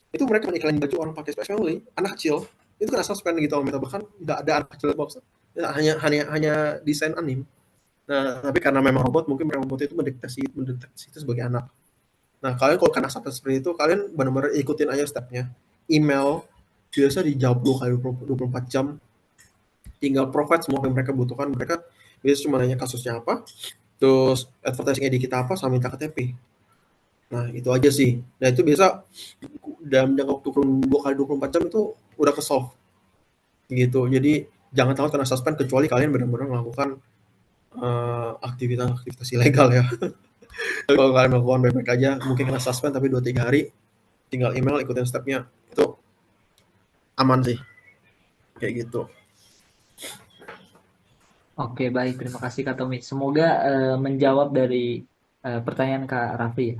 itu mereka iklanin baju orang pakai Space Family, anak kecil, itu kena suspend gitu sama Meta, bahkan nggak ada anak kecil box, ya, hanya desain anime. Nah, tapi karena memang robot, mungkin robot itu mendeteksi itu sebagai anak. Nah, kalian kalau kena sampai seperti itu, kalian benar-benar ikutin aja stepnya. Email biasa dijawab 2 kali 24 jam, tinggal provide semua yang mereka butuhkan. Mereka biasa cuma nanya kasusnya apa, terus advertising ID kita apa, sama minta KTP. Nah, itu aja sih. Nah, itu biasa dalam jangka waktu 2 kali 24 jam itu udah ke-solve gitu. Jadi jangan takut kena suspend kecuali kalian benar-benar melakukan aktivitas ilegal ya. Kalau kalian melakukan baik-baik aja, mungkin kena suspend tapi 2-3 hari, tinggal email ikutin stepnya, itu aman sih kayak gitu. Oke, baik. Terima kasih Kak Tommy. Semoga menjawab dari pertanyaan Kak Rafli ya.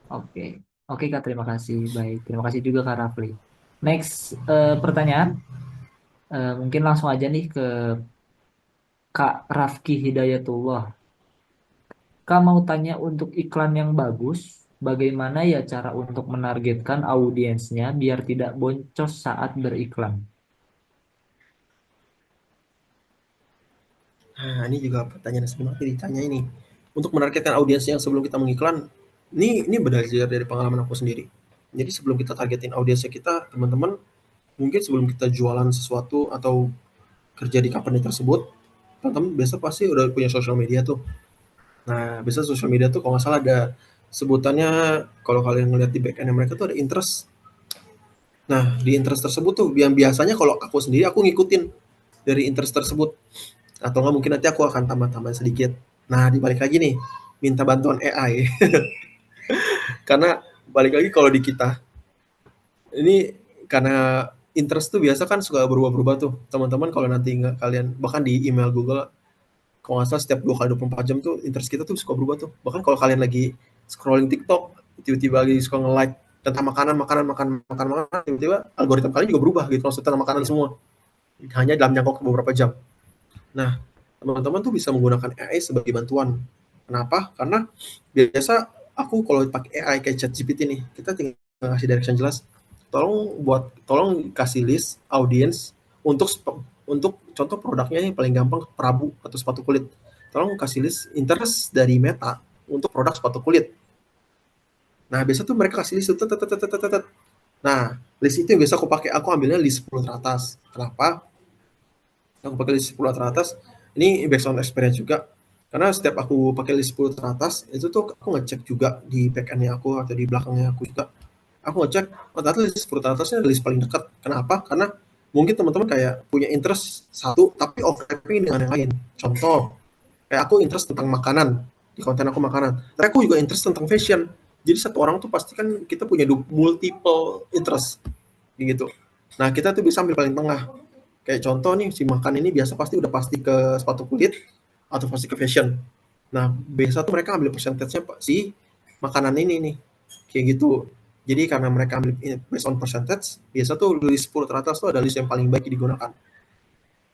Oke. Oke Kak, terima kasih. Baik, terima kasih juga Kak Rafli. Next pertanyaan, mungkin langsung aja nih ke Kak Rafki Hidayatullah. Kak mau tanya untuk iklan yang bagus, bagaimana ya cara untuk menargetkan audiensnya biar tidak boncos saat beriklan? Nah, ini juga pertanyaan yang sering banget ditanya ini. Untuk menargetkan audiens yang sebelum kita mengiklan, ini belajar dari pengalaman aku sendiri. Jadi sebelum kita targetin audiensnya kita, teman-teman, mungkin sebelum kita jualan sesuatu atau kerja di company tersebut, teman-teman biasa pasti udah punya sosial media tuh. Nah, biasa sosial media tuh kalau nggak salah ada sebutannya, kalau kalian ngeliat di back end mereka tuh ada interest. Nah, di interest tersebut tuh yang biasanya kalau aku sendiri aku ngikutin dari interest tersebut, atau nggak mungkin nanti aku akan tambah-tambah sedikit. Nah, dibalik lagi nih, minta bantuan AI. Karena balik lagi kalau di kita, ini karena interest tuh biasa kan suka berubah-berubah tuh. Teman-teman kalau nanti nggak kalian, bahkan di email Google, kalau nggak salah setiap 2 kali 24 jam tuh interest kita tuh suka berubah tuh. Bahkan kalau kalian lagi scrolling TikTok, tiba-tiba lagi suka nge-like tentang makanan, tiba-tiba algoritma kalian juga berubah gitu, maksudnya tentang makanan Ya. semua. Hanya dalam jangka waktu beberapa jam. Nah, teman-teman tuh bisa menggunakan AI sebagai bantuan. Kenapa? Karena biasa aku kalau pakai AI kayak ChatGPT nih, kita tinggal kasih direction jelas. Tolong kasih list audience untuk untuk contoh produknya yang paling gampang Prabu atau sepatu kulit. Tolong kasih list interest dari Meta untuk produk sepatu kulit. Nah, biasa tuh mereka kasih list itu. Nah, list itu yang biasa aku pakai, aku ambilnya list 10 teratas. Kenapa? Aku pakai list 10 teratas, ini based on experience juga. Karena setiap aku pakai list 10 teratas, itu tuh aku ngecek juga di back end-nya aku atau di belakangnya aku juga. Aku ngecek, oh ternyata list 10 teratasnya ada list paling dekat. Kenapa? Karena mungkin teman-teman kayak punya interest satu, tapi overlapping dengan yang lain. Contoh, kayak aku interest tentang makanan, di konten aku makanan. Tapi aku juga interest tentang fashion. Jadi satu orang tuh pasti kan kita punya multiple interest, gitu. Nah, kita tuh bisa ambil paling tengah. Kayak contoh nih, si makan ini biasa pasti udah pasti ke sepatu kulit atau pasti ke fashion. Nah, biasa tuh mereka ambil persentasenya si makanan ini nih. Kayak gitu. Jadi karena mereka ambil based on percentage, biasa tuh list 10 teratas tuh ada list yang paling baik digunakan.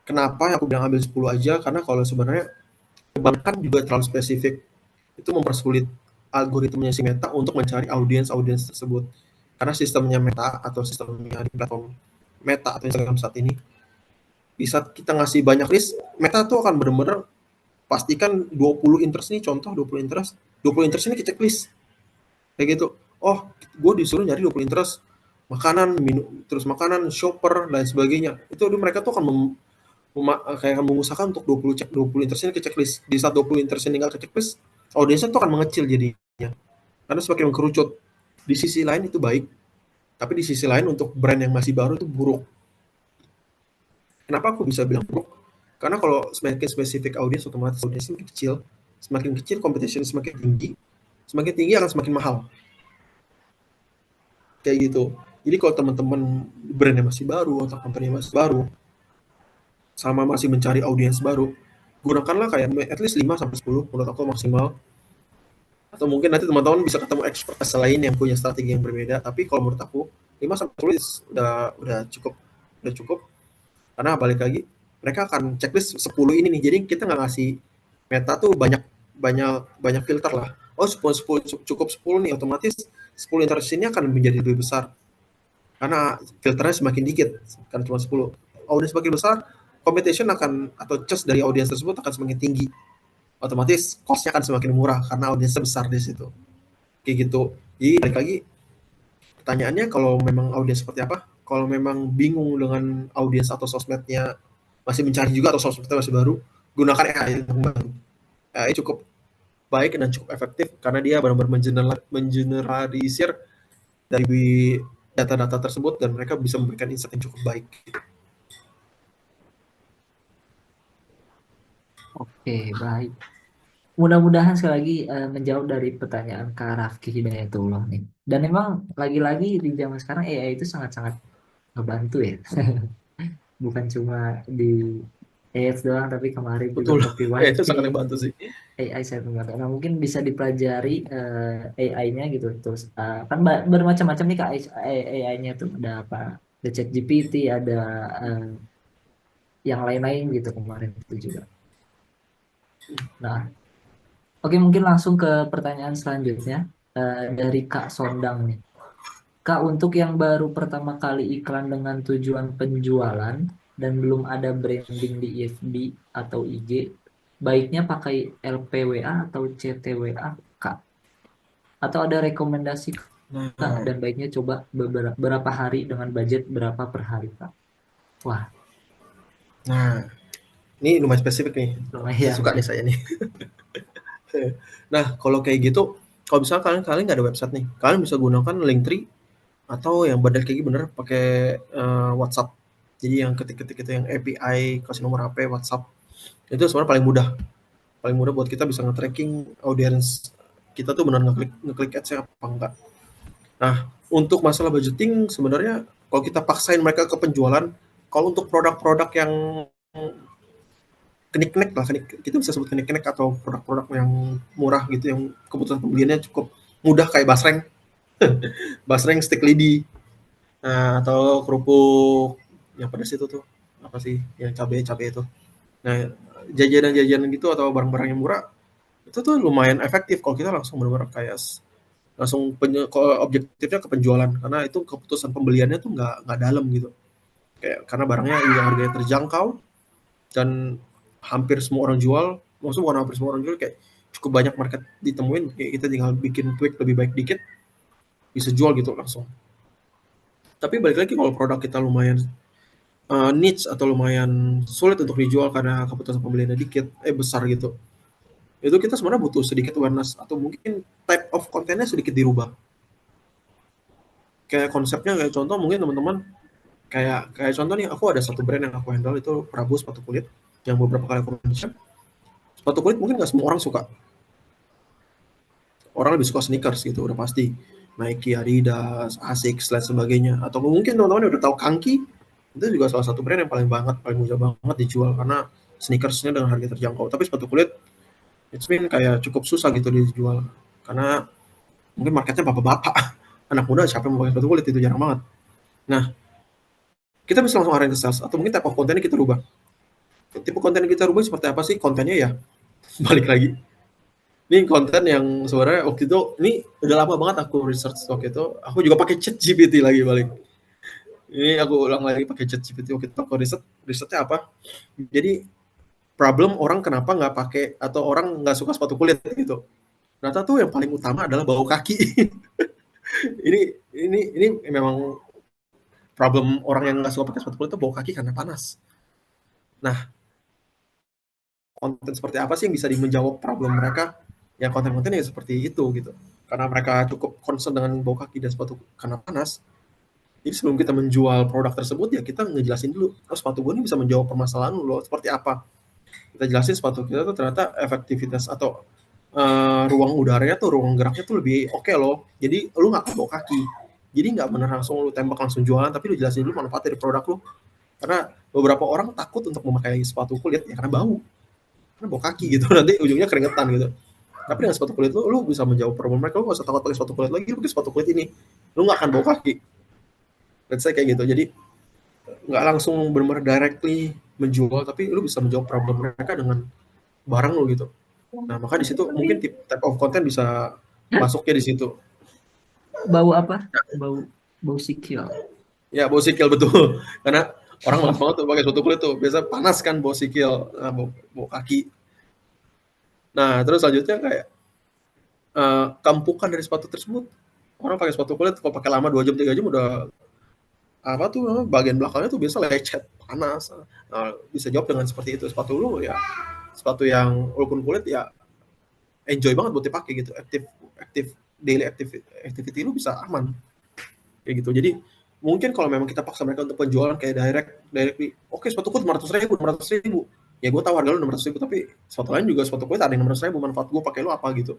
Kenapa aku bilang ambil 10 aja? Karena kalau sebenarnya kebanyakan juga terlalu spesifik. Itu mempersulit algoritmanya si Meta untuk mencari audiens-audiens tersebut. Karena sistemnya Meta atau sistemnya di platform Meta atau Instagram saat ini, bisa kita ngasih banyak list, Meta tuh akan benar-benar pastikan 20 interest nih, contoh 20 interest, 20 interest ini kita checklist kayak gitu. Oh, gue disuruh nyari 20 interest makanan, minum, terus makanan, shopper dan sebagainya. Itu mereka tuh akan kayak mengusahakan untuk 20 interest ini ke checklist. Di saat 20 interest ini nggak ke checklist, audiensnya tuh akan mengecil jadinya. Karena semakin mengkerucut. Di sisi lain itu baik, tapi di sisi lain untuk brand yang masih baru itu buruk. Kenapa aku bisa bilang buruk? Karena kalau semakin spesifik audiens, otomatis audiens semakin kecil competition semakin tinggi akan semakin mahal. Kayak gitu. Jadi kalau teman-teman brandnya masih baru atau company masih baru, sama masih mencari audiens baru, gunakanlah kayak at least 5 sampai 10 menurut aku maksimal. Atau mungkin nanti teman-teman bisa ketemu expert lain yang punya strategi yang berbeda, tapi kalau menurut aku 5 sampai 10 udah cukup karena balik lagi mereka akan checklist 10 ini nih, jadi kita nggak ngasih Meta tuh banyak banyak banyak filter lah. Oh, 10 cukup 10 nih, otomatis 10 interest ini akan menjadi lebih besar karena filternya semakin dikit, kan cuma 10. Audiens semakin besar, competition akan atau trust dari audiens tersebut akan semakin tinggi. Otomatis cost-nya akan semakin murah karena audiensnya besar di situ. Kayak gitu. Jadi balik lagi pertanyaannya, kalau memang audiens seperti apa? Kalau memang bingung dengan audiens atau sosmednya masih mencari juga atau sosmednya masih baru, gunakan AI yang baru. AI cukup baik dan cukup efektif karena dia benar-benar mengeneralisir dari data-data tersebut dan mereka bisa memberikan insight yang cukup baik. Oke, baik. Mudah-mudahan sekali lagi menjawab dari pertanyaan Kak Rafki Hidayatullah nih. Dan memang lagi-lagi di zaman sekarang AI itu sangat-sangat ngebantu ya. Bukan cuma di AS doang, tapi kemarin juga Betul. Itu sangat copywriting, membantu sih. AI saya membantu. Nah, mungkin bisa dipelajari AI-nya gitu. Terus kan bermacam-macam nih Kak AI-nya tuh. Ada apa? Ada ChatGPT, ada eh, yang lain-lain gitu kemarin itu juga. Nah, oke, mungkin langsung ke pertanyaan selanjutnya dari Kak Sondang nih. Kak, untuk yang baru pertama kali iklan dengan tujuan penjualan dan belum ada branding di IFB atau IG, baiknya pakai LPWA atau CTWA, Kak? Atau ada rekomendasi, Kak, Nah, dan baiknya coba beberapa hari dengan budget berapa per hari, Kak? Wah, nah, ini lumayan spesifik nih. Saya lumayan suka nih nih. saya nih. Nah, kalau kayak gitu, kalau misalnya kalian nggak ada website nih, kalian bisa gunakan Linktree atau yang benar kayak bener pakai WhatsApp. Jadi yang ketik-ketik itu yang API, kasih nomor HP, WhatsApp. Itu sebenarnya paling mudah. Paling mudah buat kita bisa nge-tracking audience kita tuh benar ngeklik ads apa enggak. Nah, untuk masalah budgeting sebenarnya kalau kita paksain mereka ke penjualan, kalau untuk produk-produk yang kenik-kenik lah, kita bisa sebut kenik-kenik atau produk-produk yang murah gitu, yang kebutuhan pembeliannya cukup mudah kayak basreng, basreng stick lidi, nah, atau kerupuk yang pedas itu tuh apa sih yang cabai-cabai itu. Nah, jajanan-jajanan gitu atau barang-barang yang murah itu tuh lumayan efektif kalau kita langsung benar-benar kayak langsung kalau objektifnya ke penjualan karena itu keputusan pembeliannya tuh nggak dalam gitu, kayak karena barangnya juga harganya terjangkau dan hampir semua orang jual, maksudnya bukan hampir semua orang jual, kayak cukup banyak market ditemuin, kayak kita tinggal bikin tweak lebih baik dikit bisa jual gitu langsung. Tapi balik lagi kalau produk kita lumayan niche atau lumayan sulit untuk dijual karena keputusan pembeliannya dikit besar gitu, itu kita sebenarnya butuh sedikit awareness atau mungkin type of kontennya sedikit dirubah. Kayak konsepnya kayak contoh mungkin teman-teman, kayak contoh nih, aku ada satu brand yang aku handle itu Prabu sepatu kulit yang beberapa kali aku mention. Sepatu kulit mungkin nggak semua orang suka, orang lebih suka sneakers gitu udah pasti, Nike, Adidas, Asics dan sebagainya. Atau mungkin teman-teman udah tahu Kanki, itu juga salah satu brand yang paling mudah banget dijual karena sneakersnya dengan harga terjangkau. Tapi sepatu kulit it's been kayak cukup susah gitu dijual karena mungkin marketnya bapak-bapak, anak muda siapa yang mau pakai sepatu kulit, itu jarang banget. Nah, kita bisa langsung arahin ke sales atau mungkin type of kontennya kita rubah. Tipe konten yang kita rubah seperti apa sih? Kontennya ya balik lagi, ini konten yang sebenarnya waktu itu, ini udah lama banget aku research waktu itu, aku juga pakai chat GPT lagi balik. Ini aku ulang lagi pakai chat GPT waktu itu, aku risetnya apa? Jadi problem orang kenapa nggak pakai atau orang nggak suka sepatu kulit gitu. Ternyata tuh yang paling utama adalah bau kaki. ini ini memang problem orang yang nggak suka pakai sepatu kulit itu bau kaki karena panas. Nah, konten seperti apa sih yang bisa menjawab problem mereka? Ya konten-konten yang seperti itu gitu. Karena mereka cukup concern dengan bau kaki dan sepatu karena panas. Jadi sebelum kita menjual produk tersebut ya kita ngejelasin dulu, oh sepatu gue ini bisa menjawab permasalahan lo seperti apa. Kita jelasin sepatu kita tuh ternyata efektivitas atau ruang udaranya tuh, ruang geraknya tuh lebih oke loh. Jadi lu nggak bau kaki. Jadi nggak bener langsung lu tembak langsung jualan, tapi lu jelasin dulu manfaat dari produk lu. Karena beberapa orang takut untuk memakai sepatu kulit ya karena bau, karena bau kaki gitu, nanti ujungnya keringetan gitu. Tapi dengan sepatu kulit lu bisa menjawab problem mereka, lu gak usah takut pakai sepatu kulit lagi, lu pakai sepatu kulit ini, lu nggak akan bau kaki. Let's say kayak gitu. Jadi nggak langsung benar-benar directly menjual, tapi lu bisa menjawab problem mereka dengan barang lu gitu. Nah, maka di situ mungkin type of content bisa masuknya di situ. Bau apa? Bau bau sikil. Ya bau sikil betul. Karena orang malas banget tuh pakai sepatu kulit tuh. Biasa panas kan bau sikil, bau kaki. Nah terus selanjutnya kayak kampukan dari sepatu tersebut. Orang pakai sepatu kulit kalau pakai lama 2 jam 3 jam udah apa tuh bagian belakangnya tuh biasa lecet, panas. Nah, bisa jawab dengan seperti itu. Sepatu lu ya sepatu yang walaupun kulit ya enjoy banget buat dipakai gitu. Aktif daily activity lu bisa aman kayak gitu. Jadi mungkin kalau memang kita paksa mereka untuk penjualan kayak directly, oke sepatu kulit 500.000, ya gue tahu harga lu 600.000 tapi sepatu lain juga sepatu kulit ada yang 600.000 manfaat gue pakai lu apa gitu.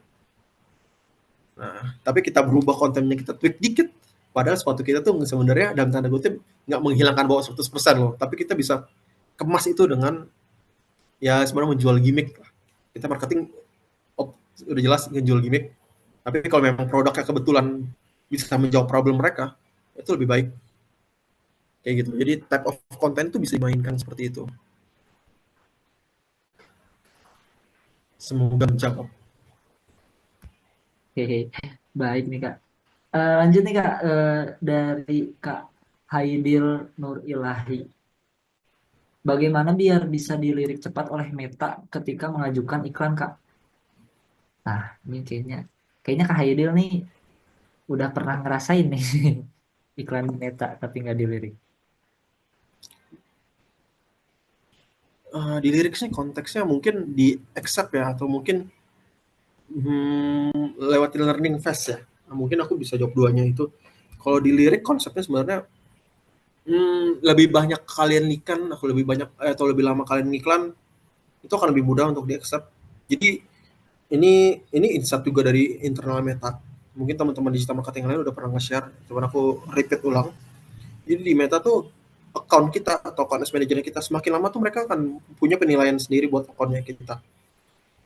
Nah tapi kita berubah kontennya, kita tweak dikit, padahal sepatu kita tuh sebenarnya dalam tanda kutip nggak menghilangkan bawah 100% loh, tapi kita bisa kemas itu dengan ya sebenarnya menjual gimmick lah. Kita marketing udah jelas ngejual gimmick, tapi kalau memang produknya kebetulan bisa menjawab problem mereka itu lebih baik kayak gitu. Jadi type of content itu bisa dimainkan seperti itu. Semoga menjawab. Oke, baik nih Kak. Lanjut nih Kak, dari Kak Haidil Nur Ilahi. Bagaimana biar bisa dilirik cepat oleh Meta ketika mengajukan iklan Kak? Nah, ini kayaknya Kak Haidil nih udah pernah ngerasain nih iklan Meta tapi nggak dilirik. Di lirik sih konteksnya mungkin di accept ya, atau mungkin lewat learning phase ya. Nah, mungkin aku bisa jawab duanya itu. Kalau di lirik konsepnya sebenarnya lebih banyak kalian iklan, aku lebih banyak atau lebih lama kalian iklan, itu akan lebih mudah untuk di accept. Jadi ini insight juga dari internal Meta. Mungkin teman-teman digital marketing lain udah pernah nge-share, cuman aku repeat ulang. Jadi di Meta tuh account kita atau account ads manager kita semakin lama tuh mereka akan punya penilaian sendiri buat accountnya kita.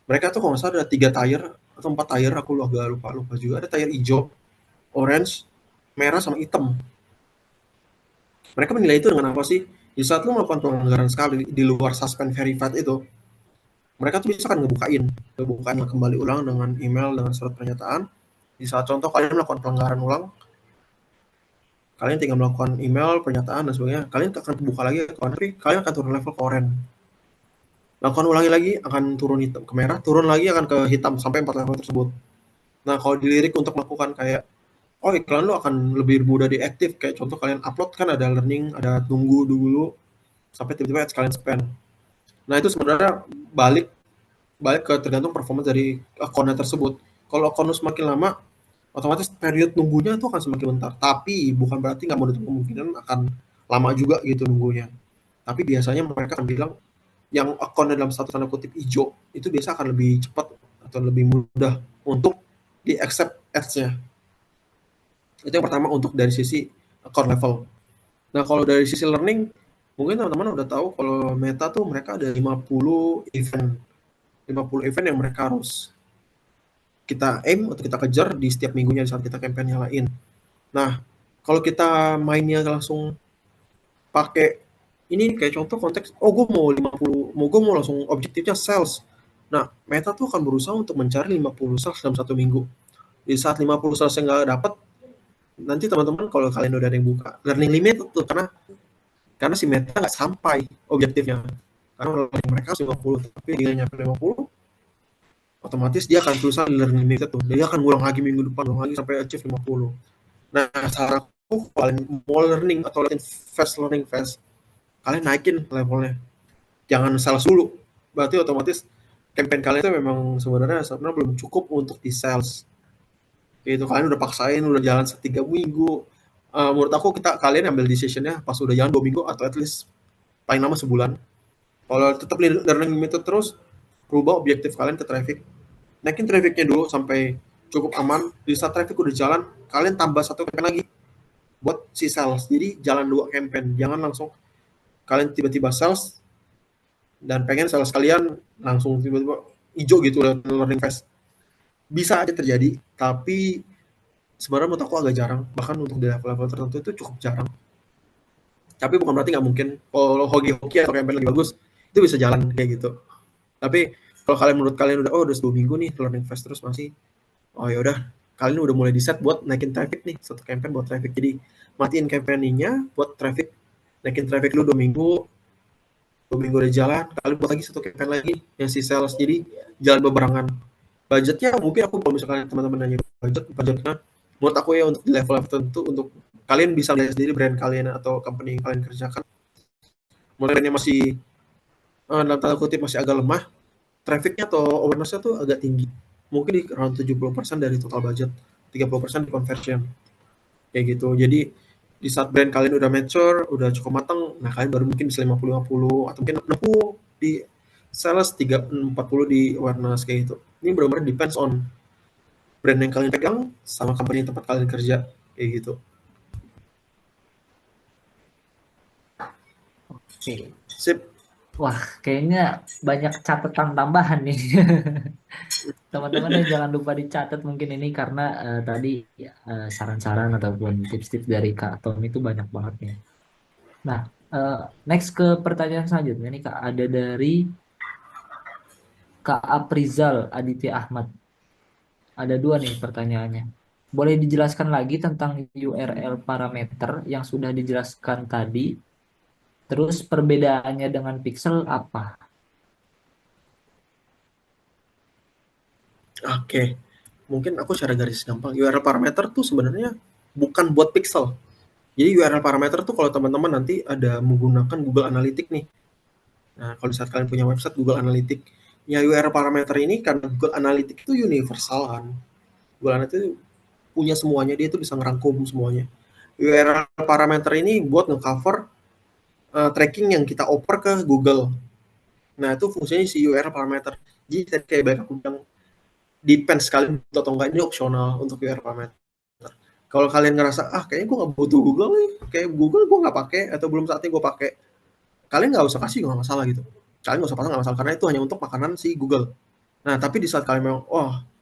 Mereka tuh kalau nggak salah ada 3 tier atau 4 tier, aku agak lupa juga. Ada tier hijau, orange, merah sama hitam. Mereka menilai itu dengan apa sih? Di saat lu melakukan pelanggaran sekali di luar suspend verified itu, mereka tuh bisa kan ngebukain kembali ulang dengan email dengan surat pernyataan. Di saat contoh kalian melakukan pelanggaran ulang, kalian tinggal melakukan email, pernyataan dan sebagainya. Kalian akan buka lagi account, tapi kalian akan turun level ke orange. Lakukan ulangi lagi akan turun hitam ke merah, turun lagi akan ke hitam sampai 4 level tersebut. Nah, kalau dilirik untuk melakukan kayak oh iklan lo akan lebih mudah diaktif, kayak contoh kalian upload kan ada learning, ada tunggu dulu sampai tiba-tiba kalian spend. Nah, itu sebenarnya balik balik ke tergantung performa dari akunnya tersebut. Kalau akun lo semakin lama, otomatis period nunggunya itu akan semakin bentar. Tapi bukan berarti nggak menutup kemungkinan akan lama juga gitu nunggunya. Tapi biasanya mereka akan bilang yang akunnya dalam satu tanda kutip hijau itu biasa akan lebih cepat atau lebih mudah untuk di accept ads-nya. Itu yang pertama untuk dari sisi account level. Nah, kalau dari sisi learning, mungkin teman-teman udah tahu kalau Meta tuh mereka ada 50 event. 50 event yang mereka harus kita aim atau kita kejar di setiap minggunya saat kita campaign nyalain. Nah, kalau kita mainnya langsung pakai ini kayak contoh konteks, oh gue mau 50, gue mau langsung objektifnya sales. Nah, Meta tuh akan berusaha untuk mencari 50 sales dalam satu minggu. Di saat 50 sales yang nggak dapat, nanti teman-teman kalau kalian udah ada yang buka learning limit tuh, karena si Meta nggak sampai objektifnya. Karena mereka 50, tapi dia nyampe 50, otomatis dia akan berusaha learning limit tuh. Dia akan ngulang lagi minggu depan, ngulang lagi sampai achieve 50. Nah, saranku kalian mau learning atau learning fast, kalian naikin levelnya. Jangan sales dulu. Berarti otomatis campaign kalian itu memang sebenarnya belum cukup untuk di sales. Itu kalian udah paksain, udah jalan 3 minggu. Menurut aku kalian ambil decisionnya pas udah jalan 2 minggu atau at least paling lama sebulan. Kalau tetap learning method terus, rubah objektif kalian ke traffic. Naikin trafficnya dulu sampai cukup aman. Di saat traffic udah jalan, kalian tambah satu campaign lagi buat si sales. Jadi jalan 2 campaign. Jangan langsung kalian tiba-tiba sales dan pengen sales kalian langsung tiba-tiba hijau gitu learning fast. Bisa aja terjadi, tapi sebenarnya menurut aku agak jarang. Bahkan untuk di level-level tertentu itu cukup jarang. Tapi bukan berarti nggak mungkin. Kalau hoki-hoki atau campaign lagi bagus, itu bisa jalan kayak gitu. Tapi kalau menurut kalian udah 2 minggu nih learning fast terus masih, oh ya udah kalian udah mulai di-set buat naikin traffic nih, satu campaign buat traffic. Jadi matiin campaign-nya buat traffic, naikin traffic dulu 2 minggu, 2 minggu udah jalan, kalian buat lagi satu campaign lagi yang si sales. Jadi jalan bebarengan. Budgetnya mungkin aku kalau misalkan teman-teman nanya budgetnya, menurut aku ya untuk di level tertentu, untuk kalian bisa lihat sendiri brand kalian atau company yang kalian kerjakan, brandnya masih dalam tanda kutip masih agak lemah, trafficnya atau awareness-nya tuh agak tinggi. Mungkin di around 70% dari total budget, 30% di conversion. Kayak gitu. Jadi di saat brand kalian udah mature, udah cukup matang, nah kalian baru mungkin bisa 50-50 atau mungkin 60 di sales, 40 di awareness kayak gitu. Ini benar-benar depends on brand yang kalian pegang sama company tempat kalian kerja kayak gitu. Oke. Sip. Wah, kayaknya banyak catatan tambahan nih. Teman-teman jangan lupa dicatat mungkin ini karena tadi saran-saran ataupun tips-tips dari Kak Tom itu banyak banget nih. Nah, eh, next ke pertanyaan selanjutnya nih Kak, ada dari Kak Aprizal Aditya Ahmad. Ada dua nih pertanyaannya. Boleh dijelaskan lagi tentang URL parameter yang sudah dijelaskan tadi, terus perbedaannya dengan pixel apa? Oke. Mungkin aku secara garis gampang, URL parameter tuh sebenarnya bukan buat pixel. Jadi URL parameter tuh kalau teman-teman nanti ada menggunakan Google Analytics nih. Nah, kalau saat kalian punya website Google Analytics, ya URL parameter ini karena Google Analytics itu universal kan. Google Analytics itu punya semuanya, dia itu bisa ngerangkum semuanya. URL parameter ini buat ngecover tracking yang kita oper ke Google. Nah, itu fungsinya si URL parameter. Jadi kayak baik aku bilang, depends kalian butuh atau enggak, ini opsional untuk URL parameter. Kalau kalian ngerasa, kayaknya gue nggak butuh Google nih, kayak Google gue nggak pakai, atau belum saatnya gue pakai, kalian nggak usah kasih, nggak masalah gitu. Kalian nggak usah pasang, nggak masalah, karena itu hanya untuk makanan si Google. Nah, tapi di saat kalian memang,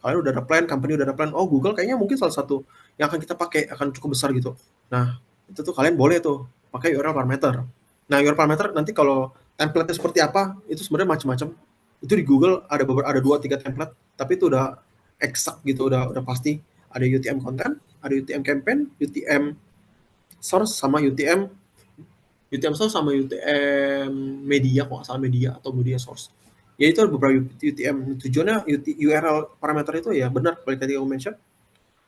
kalian udah ada plan, company udah ada plan, Google kayaknya mungkin salah satu yang akan kita pakai, akan cukup besar gitu. Nah, itu tuh kalian boleh tuh pakai URL parameter. Nah, URL parameter nanti kalau template-nya seperti apa, itu sebenarnya macam-macam. Itu di Google ada 2-3 template, tapi itu udah exact gitu, udah pasti. Ada UTM content, ada UTM campaign, UTM source sama UTM source sama UTM media, kalau nggak salah media atau media source. Ya itu ada beberapa UTM. Tujuannya URL parameter itu ya benar, balik tadi kamu mention,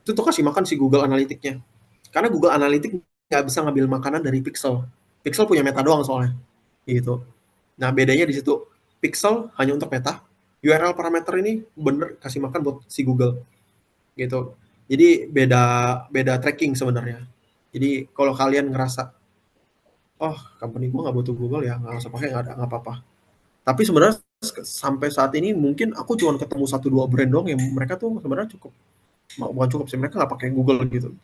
itu tuh kasih makan si Google Analytics-nya. Karena Google Analytics nggak bisa ngambil makanan dari Pixel. Pixel punya meta doang soalnya. Gitu. Nah, bedanya di situ. Pixel hanya untuk meta. URL parameter ini bener kasih makan buat si Google. Gitu. Jadi beda beda tracking sebenarnya. Jadi kalau kalian ngerasa, company gue nggak butuh Google ya, nggak usah pakai, nggak apa-apa. Tapi sebenarnya sampai saat ini mungkin aku cuma ketemu 1-2 brand doang yang mereka tuh sebenarnya cukup, bukan cukup sih, mereka nggak pakai Google gitu.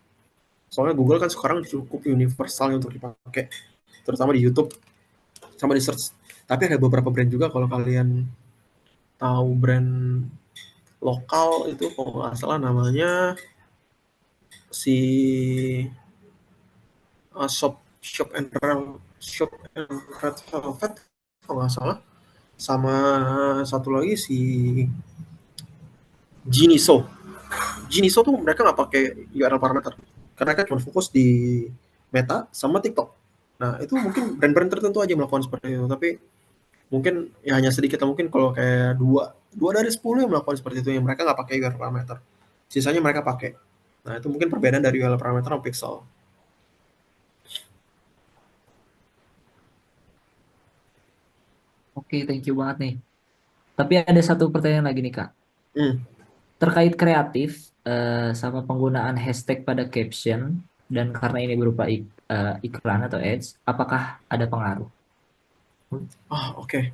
Soalnya Google kan sekarang cukup universal untuk dipakai, terutama di YouTube sama di search. Tapi ada beberapa brand juga, kalau kalian tahu brand lokal itu kalau nggak salah namanya si Shop and Red Velvet kalau nggak salah, sama satu lagi si Jiniso. Jiniso tuh mereka nggak pakai URL parameter, karena kan cuma fokus di Meta sama TikTok. Nah, itu mungkin brand-brand tertentu aja melakukan seperti itu, tapi mungkin ya hanya sedikit, mungkin kalau kayak dua dari 10 yang melakukan seperti itu, yang mereka nggak pakai URL parameter. Sisanya mereka pakai. Nah, itu mungkin perbedaan dari URL parameter sama pixel. Oke, thank you banget nih. Tapi ada satu pertanyaan lagi nih Kak. Hmm. Terkait kreatif sama penggunaan hashtag pada caption dan karena ini berupa iklan atau ads, apakah ada pengaruh? Oke.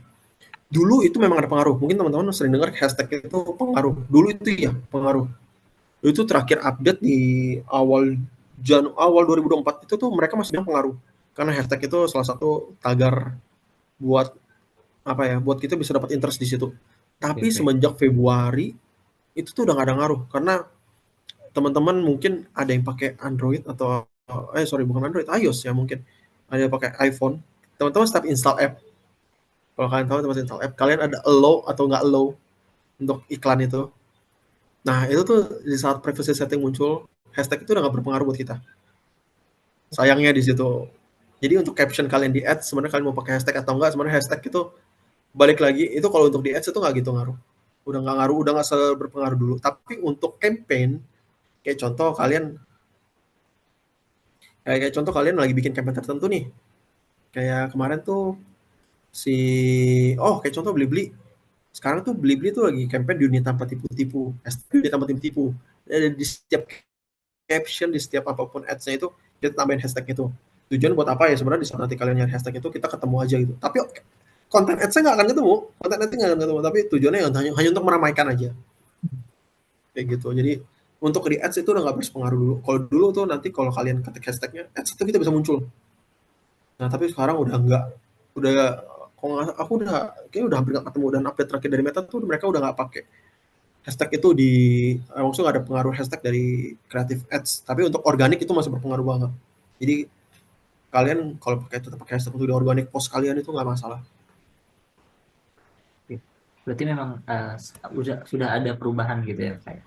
Dulu itu memang ada pengaruh. Mungkin teman-teman sering dengar hashtag itu pengaruh. Dulu itu ya pengaruh. Itu terakhir update di awal 2024 itu tuh mereka masih bilang pengaruh. Karena hashtag itu salah satu tagar buat apa ya? Buat kita bisa dapat interest di situ. Oke, Tapi oke. semenjak Februari itu tuh udah gak ada ngaruh, karena teman-teman mungkin ada yang pakai Android atau bukan Android, iOS ya mungkin. Ada yang pakai iPhone. Teman-teman start install app. Kalau kalian tahu teman install app, kalian ada allow atau nggak allow untuk iklan itu. Nah, itu tuh di saat privacy setting muncul, hashtag itu udah nggak berpengaruh buat kita. Sayangnya di situ. Jadi untuk caption kalian di ads, sebenarnya kalian mau pakai hashtag atau enggak, sebenarnya hashtag itu balik lagi, itu kalau untuk di ads itu nggak gitu ngaruh. Udah nggak ngaruh, udah nggak berpengaruh dulu. Tapi untuk campaign, kayak contoh kalian, kayak contoh kalian lagi bikin campaign tertentu nih. Kayak kemarin tuh si, oh kayak contoh Blibli. Sekarang tuh Blibli tuh lagi campaign dunia tanpa tipu-tipu. Hashtag dunia tanpa tipu-tipu. Di setiap caption, di setiap apapun ads-nya itu kita tambahin hashtag itu. Tujuan buat apa ya? Sebenarnya di saat nanti kalian nyari hashtag itu kita ketemu aja gitu. Tapi konten ads-nya nggak akan ketemu, konten ads-nya nggak akan ketemu. Tapi tujuannya hanya untuk meramaikan aja, kayak gitu. Jadi untuk di ads itu udah nggak berpengaruh dulu. Kalau dulu tuh nanti kalau kalian ketik hashtagnya, ads itu kita bisa muncul. Nah tapi sekarang udah nggak, udah kalau nggak, aku udah kayaknya udah hampir nggak ketemu, dan update terakhir dari Meta tuh mereka udah nggak pakai hashtag itu di, maksudnya nggak ada pengaruh hashtag dari creative ads, tapi untuk organik itu masih berpengaruh banget. Jadi kalian kalau pakai, tetap pakai hashtag untuk di organik post kalian itu nggak masalah. Oke. Berarti memang sudah ada perubahan gitu ya kayak.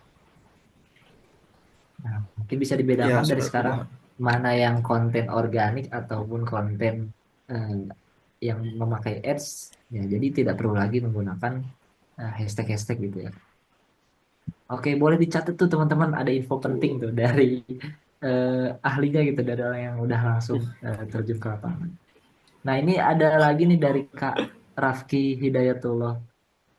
Nah, mungkin bisa Ya dibedakan dari sudah sekarang perubahan. mana yang konten organik ataupun konten eh, yang memakai ads. Ya, jadi tidak perlu lagi menggunakan hashtag-hashtag gitu ya. Oke, boleh dicatat tuh teman-teman, ada info penting tuh dari eh, ahlinya gitu, dari orang yang udah langsung terjun ke lapangan. Nah, ini ada lagi nih dari Kak Rafki Hidayatullah.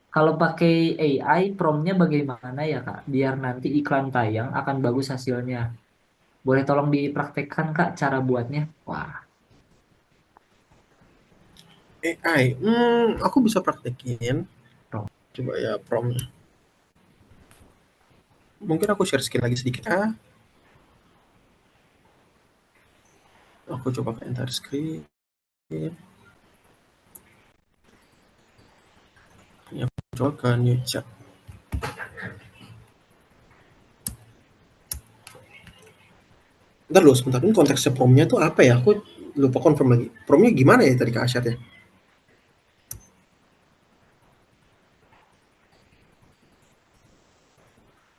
Kalau pakai AI, promptnya bagaimana ya Kak? Biar nanti iklan tayang akan bagus hasilnya. Boleh tolong dipraktekkan Kak cara buatnya? Wah, AI, aku bisa praktekin. prompt. Coba ya promnya. Mungkin aku share skill lagi sedikit. Aku coba ke entire screen. Ya, aku coba ke new chat. Ntar dulu sebentar, ini konteksnya promnya tuh apa ya? Aku lupa confirm lagi. Promnya gimana ya tadi Kak Asyad ya?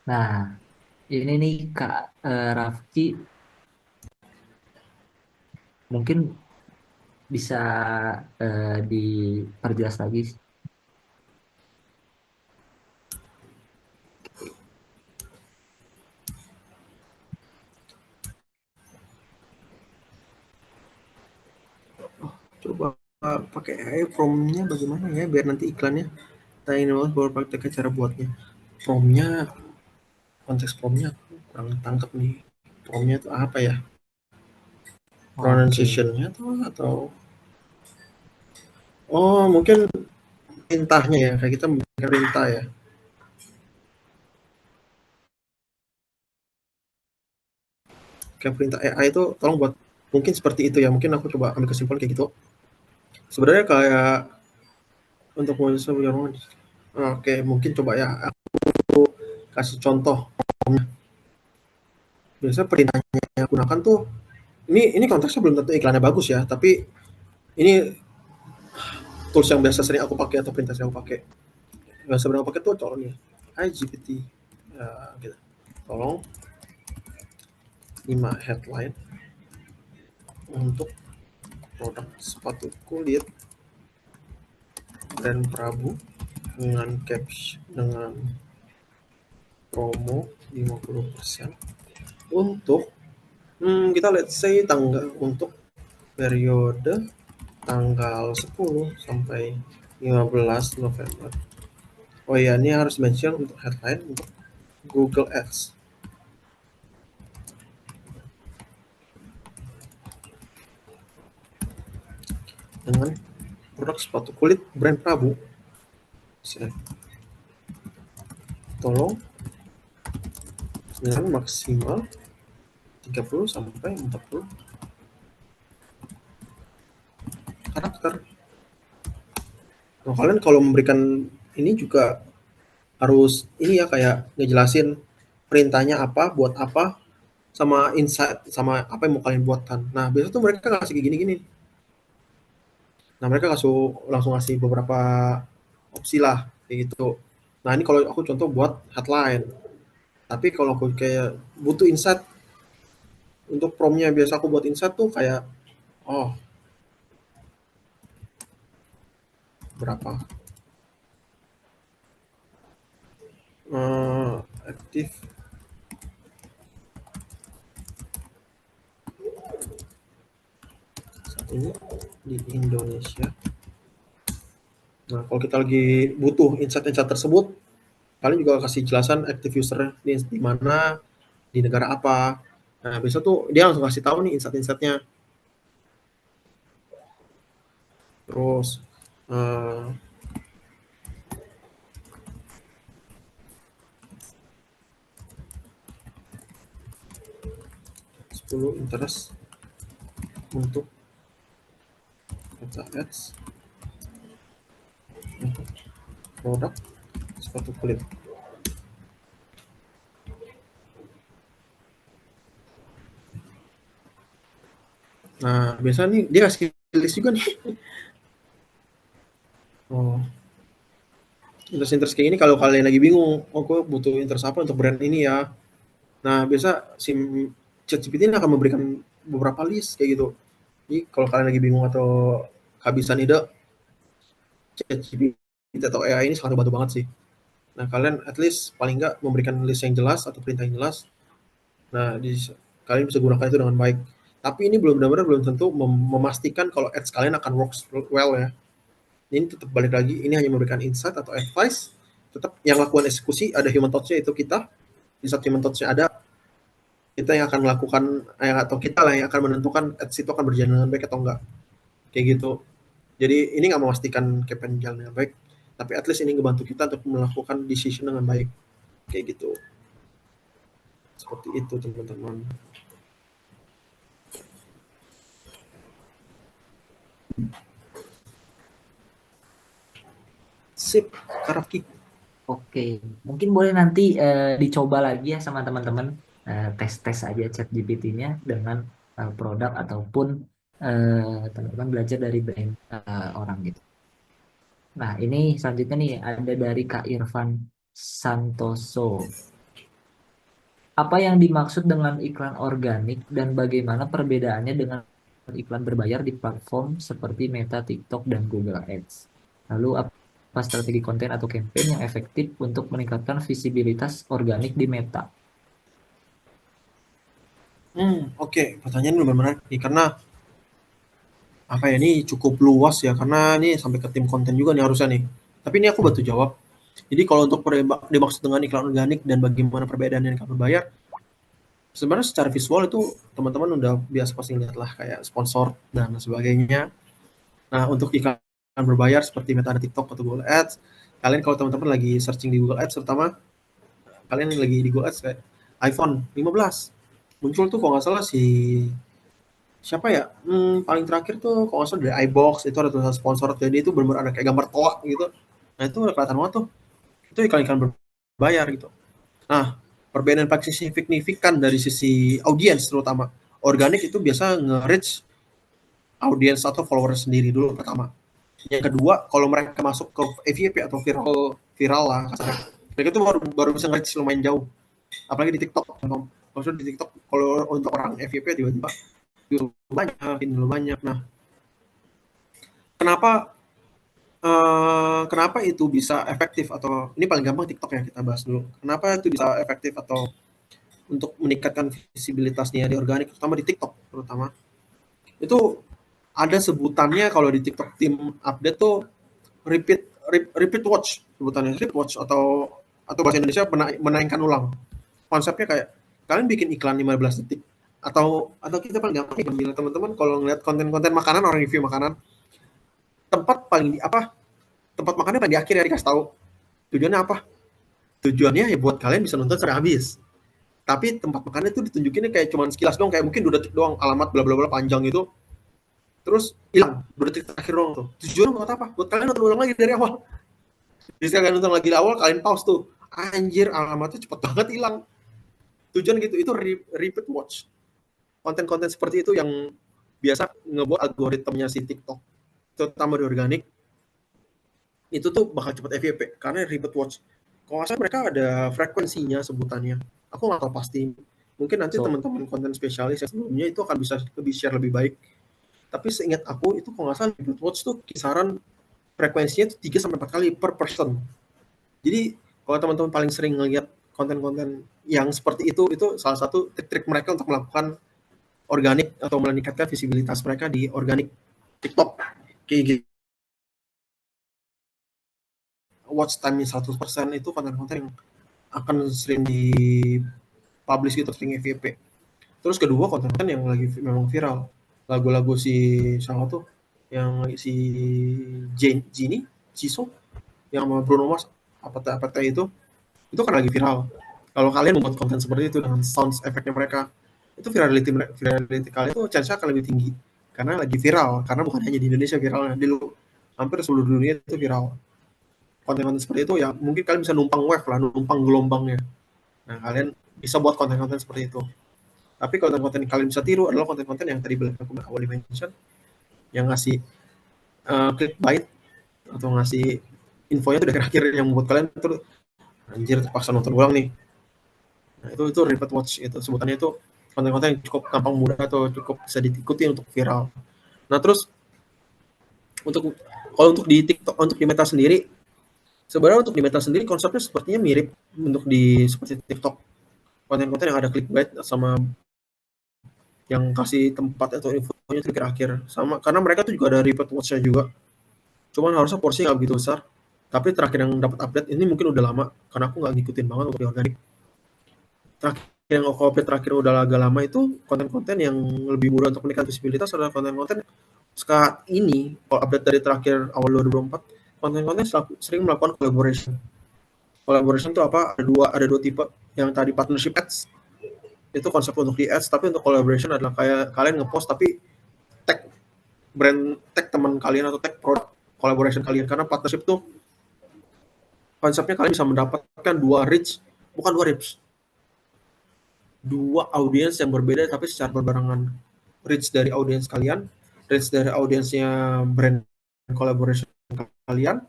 Nah, ini nih Kak Rafki mungkin bisa diperjelas lagi. Coba pakai AI promnya bagaimana ya biar nanti iklannya tanyain banget baru prakteknya cara buatnya. Promnya, konteks promnya aku kurang tangkap nih. Promnya itu apa ya? Oke. Pronunciation-nya tuh atau, oh mungkin perintahnya ya, kayak kita memberikan perintah ya. Kayak perintah AI itu tolong buat, mungkin seperti itu ya. Mungkin aku coba ambil kesimpulan kayak gitu. Sebenarnya kayak untuk mahasiswa punya ruang. Oke, mungkin coba ya aku kasih contoh. Biasanya perintahnya yang aku gunakan tuh, ini konteksnya belum tentu iklannya bagus ya, tapi ini tools yang biasa sering aku pakai atau perintah yang aku pakai. Yang sering aku pakai tuh contohnya IGPT. Ya, gitu. Tolong 5 headline untuk produk sepatu kulit brand Prabu dengan caps, dengan promo 50% untuk, kita let's say tanggal, untuk periode tanggal 10 sampai 15 November. Oh iya, ini harus mention untuk headline untuk Google Ads dengan produk sepatu kulit brand Prabu. Tolong dengan maksimal 30 sampai 40 karakter. Nah, kalian kalau memberikan ini juga harus ini ya, kayak ngejelasin perintahnya apa, buat apa, sama insight, sama apa yang mau kalian buatkan. Nah, biasanya tuh mereka ngasih kayak gini-gini. Nah, mereka langsung ngasih beberapa opsi lah kayak gitu. Nah, ini kalau aku contoh buat headline. Tapi kalau aku kayak butuh insight untuk promnya, biasa aku buat insight tuh kayak, oh berapa aktif saat ini di Indonesia. Nah, kalau kita lagi butuh insight-insight tersebut, kalian juga kasih jelasan active user di mana, di negara apa. Nah, besok tuh dia langsung kasih tahu nih insight-insightnya. Terus eh, 10 interest untuk Meta Ads untuk produk sepatu kulit. Nah, biasanya nih dia kasih list juga nih. Oh, interest kayak gini kalau kalian lagi bingung, oh gue butuh interest apa untuk brand ini ya. Nah, biasa si ChatGPT ini akan memberikan beberapa list kayak gitu. Jadi kalau kalian lagi bingung atau kehabisan ide, ChatGPT atau AI ini sangat membantu banget sih. Nah, kalian at least paling nggak memberikan list yang jelas atau perintah yang jelas. Nah, kalian bisa gunakan itu dengan baik. Tapi ini belum benar-benar belum tentu memastikan kalau ads kalian akan works well ya. Ini tetap balik lagi, ini hanya memberikan insight atau advice. Tetap yang lakukan eksekusi ada human touch-nya itu kita. Di saat human touch-nya ada, kita yang akan melakukan atau kita lah yang akan menentukan ads itu akan berjalan dengan baik atau enggak. Kayak gitu. Jadi ini nggak memastikan campaign jalan dengan baik, tapi at least ini ngebantu kita untuk melakukan decision dengan baik. Kayak gitu. Seperti itu teman-teman. Sip, Karaki. Oke, mungkin boleh nanti dicoba lagi ya sama teman-teman, tes-tes aja ChatGPT-nya dengan produk ataupun teman-teman belajar dari brand orang gitu. Nah, ini selanjutnya nih ada dari Kak Irfan Santoso. Apa yang dimaksud dengan iklan organik dan bagaimana perbedaannya dengan iklan berbayar di platform seperti Meta, TikTok, dan Google Ads? Lalu apa strategi konten atau campaign yang efektif untuk meningkatkan visibilitas organik di Meta? Oke. Pertanyaan benar menarik nih karena apa ya ini cukup luas ya karena ini sampai ke tim konten juga nih harusnya nih. Tapi ini aku bantu jawab. Jadi kalau untuk dimaksud dengan iklan organik dan bagaimana perbedaan dengan iklan berbayar, sebenarnya secara visual itu teman-teman udah biasa pasti lihat lah kayak sponsor dan sebagainya. Nah, untuk iklan berbayar seperti Meta dan TikTok atau Google Ads, kalian kalau teman-teman lagi searching di Google Ads, terutama kalian lagi di Google Ads kayak iPhone 15, muncul tuh kalau nggak salah si siapa ya? Paling terakhir tuh kalau nggak salah dari iBox itu ada tulisan sponsor, jadi itu benar-benar ada kayak gambar toa gitu. Nah itu udah kelihatan banget tuh, itu iklan-iklan berbayar gitu. Nah, perbedaan paling signifikan dari sisi audiens terutama. Organik itu biasa nge-reach audiens atau followers sendiri dulu pertama. Yang kedua, kalau mereka masuk ke FYP atau viral viral lah kasarnya, mereka itu baru bisa nge-reach lumayan jauh. Apalagi di TikTok. Maksudnya di TikTok kalau untuk orang FYP tiba-tiba banyak. Nah, kenapa kenapa itu bisa efektif atau ini paling gampang TikTok ya kita bahas dulu. Kenapa itu bisa efektif atau untuk meningkatkan visibilitasnya di organik, terutama di TikTok terutama. Itu ada sebutannya kalau di TikTok tim update tuh repeat watch sebutannya repeat watch atau bahasa Indonesia menaikkan ulang. Konsepnya kayak kalian bikin iklan 15 detik atau kita paling gampang bilang teman-teman kalau ngeliat konten-konten makanan orang review makanan tempat makannya paling di akhir ya dikasih tahu tujuannya apa, tujuannya ya buat kalian bisa nonton sampai habis. Tapi tempat makannya tuh ditunjukinnya kayak cuman sekilas doang, kayak mungkin 2 detik doang, alamat bla bla bla panjang gitu. Terus hilang 2 detik terakhir doang tuh. Tujuannya buat apa? Buat kalian nonton ulang lagi dari awal. Jadi kalian nonton lagi dari awal, kalian pause tuh. Anjir, alamatnya cepet banget hilang. Tujuan gitu, itu repeat watch. Konten-konten seperti itu yang biasa ngebuat algoritmanya si TikTok, terutama di organik, itu tuh bakal cepet FYP karena repeat watch. Kalau nggak salah mereka ada frekuensinya sebutannya. Aku nggak tahu pasti. Mungkin nanti So, teman-teman konten spesialis yang sebelumnya itu akan bisa lebih share lebih baik. Tapi seingat aku itu kalau nggak salah di Watch tuh kisaran frekuensinya itu 3 sampai 4 kali per person. Jadi kalau teman-teman paling sering ngelihat konten-konten yang seperti itu salah satu trik-trik mereka untuk melakukan organik atau meningkatkan visibilitas mereka di organik TikTok. Kayak gitu. Watch time-nya 100% itu konten-konten yang akan sering di publish gitu, sering FYP. Terus kedua konten-konten yang lagi memang viral. Lagu-lagu si siapa tuh yang si Genie, Jisoo yang sama Bruno Mars apa itu kan lagi viral. Kalau kalian membuat konten seperti itu dengan sound efeknya mereka, itu virality kalian itu chance akan lebih tinggi karena lagi viral. Karena bukan hanya di Indonesia viralnya, hampir seluruh dunia itu viral. Konten-konten seperti itu ya mungkin kalian bisa numpang wave lah, numpang gelombangnya. Nah kalian bisa buat konten-konten seperti itu. Tapi konten-konten yang kalian bisa tiru adalah konten-konten yang tadi aku awal mention, yang ngasih clickbait atau ngasih infonya tuh di akhir yang membuat kalian tuh anjir terpaksa nonton ulang nih. Nah, itu repeat watch itu sebutannya itu konten-konten yang cukup gampang mudah atau cukup bisa diikuti untuk viral. Nah, terus untuk kalau untuk di TikTok untuk di Meta sendiri sebenarnya untuk di Meta sendiri konsepnya sepertinya mirip untuk di seperti TikTok. Konten-konten yang ada clickbait sama yang kasih tempat atau infonya di akhir sama karena mereka tuh juga ada repeat watch-nya juga. Cuman harusnya porsinya nggak begitu besar. Tapi terakhir yang dapat update ini mungkin udah lama karena aku nggak ngikutin banget untuk di organik. Terakhir yang aku update terakhir udah agak lama itu konten-konten yang lebih mudah untuk meningkatkan visibilitas adalah konten-konten saat ini kalau update dari terakhir awal 2024 konten-konten sering melakukan collaboration. Collaboration itu apa? Ada dua tipe. Yang tadi partnership ads itu konsep untuk di ads, tapi untuk collaboration adalah kayak kalian ngepost tapi tag tag teman kalian atau tag produk collaboration kalian karena partnership tuh konsepnya kalian bisa mendapatkan dua audiens yang berbeda tapi secara berbarengan. Reach dari audiens kalian, reach dari audiensnya brand collaboration kalian,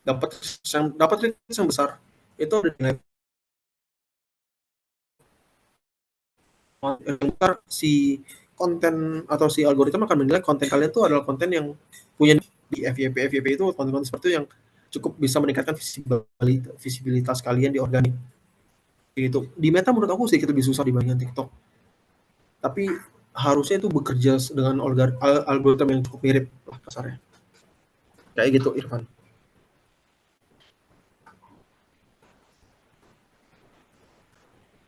dapat reach yang besar itu nilai si konten atau si algoritma akan menilai konten kalian itu adalah konten yang punya di FYP itu konten-konten seperti itu yang cukup bisa meningkatkan visibilitas kalian di organik gitu. Di Meta menurut aku sedikit lebih susah dibandingkan TikTok. Tapi harusnya itu bekerja dengan algoritma yang cukup mirip lah kasarnya. Kayak gitu Irfan.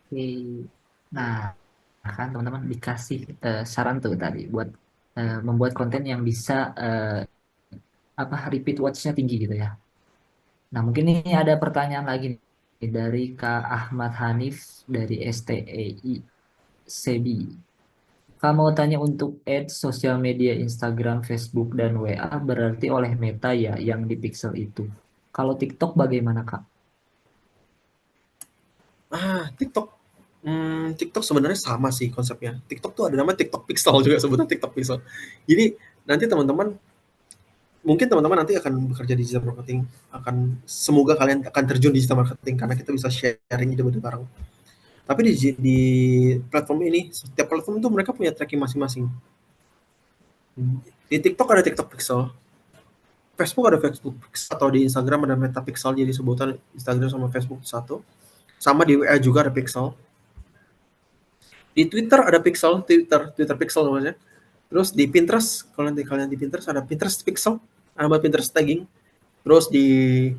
oke. Nah, kan teman-teman dikasih saran tuh tadi buat membuat konten yang bisa apa repeat watch-nya tinggi gitu ya. Nah, mungkin ini ada pertanyaan lagi nih dari Kak Ahmad Hanif dari STEI Sebi. Kak mau tanya untuk ads sosial media Instagram, Facebook, dan WA berarti oleh Meta ya yang di pixel itu. Kalau TikTok bagaimana Kak? TikTok TikTok sebenarnya sama sih konsepnya. TikTok tuh ada nama TikTok Pixel juga sebutan TikTok Pixel. Jadi nanti teman-teman nanti akan bekerja di digital marketing, semoga kalian akan terjun di digital marketing karena kita bisa sharing ide-ide bareng. Tapi di platform ini, setiap platform itu mereka punya tracking masing-masing. Di TikTok ada TikTok Pixel, Facebook ada Facebook Pixel, atau di Instagram ada Meta Pixel, jadi sebutan Instagram sama Facebook satu. Sama di WA juga ada Pixel. Di Twitter ada Pixel, Twitter Pixel namanya. Terus di Pinterest, kalau nanti kalian di Pinterest ada Pinterest Pixel, sama Pinterest tagging. Terus di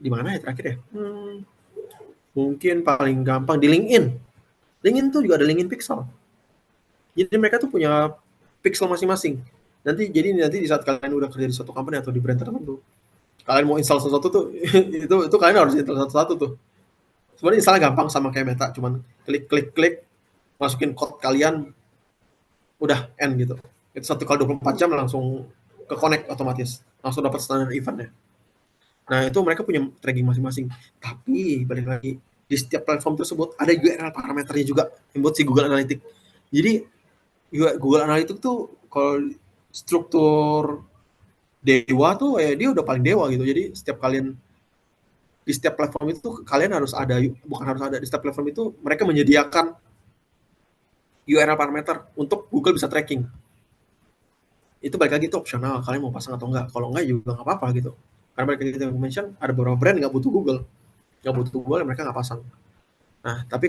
mana ya terakhir ya? Mungkin paling gampang di LinkedIn. LinkedIn tuh juga ada LinkedIn Pixel. Jadi mereka tuh punya pixel masing-masing. Nanti di saat kalian udah kerja di suatu company atau di brand tertentu, kalian mau install sesuatu tuh itu kalian harus install satu-satu tuh. Sebenarnya installnya gampang sama kayak Meta, cuman klik, masukin code kalian, udah end gitu. Itu 1 kali 24 jam langsung ke connect otomatis, langsung dapat standar eventnya. Nah itu mereka punya tracking masing-masing. Tapi balik lagi di setiap platform tersebut ada URL parameternya juga yang buat si Google Analytics. Jadi Google Analytics tuh kalau struktur dewa tuh dia udah paling dewa gitu. Jadi setiap kalian di setiap platform itu kalian harus ada, bukan harus ada, di setiap platform itu mereka menyediakan URL parameter untuk Google bisa tracking. Itu balik lagi itu opsional, kalian mau pasang atau enggak. Kalau enggak juga nggak apa-apa gitu. Karena mereka kita mention ada beberapa brand nggak butuh Google, nggak butuh Google, mereka nggak pasang. Nah, tapi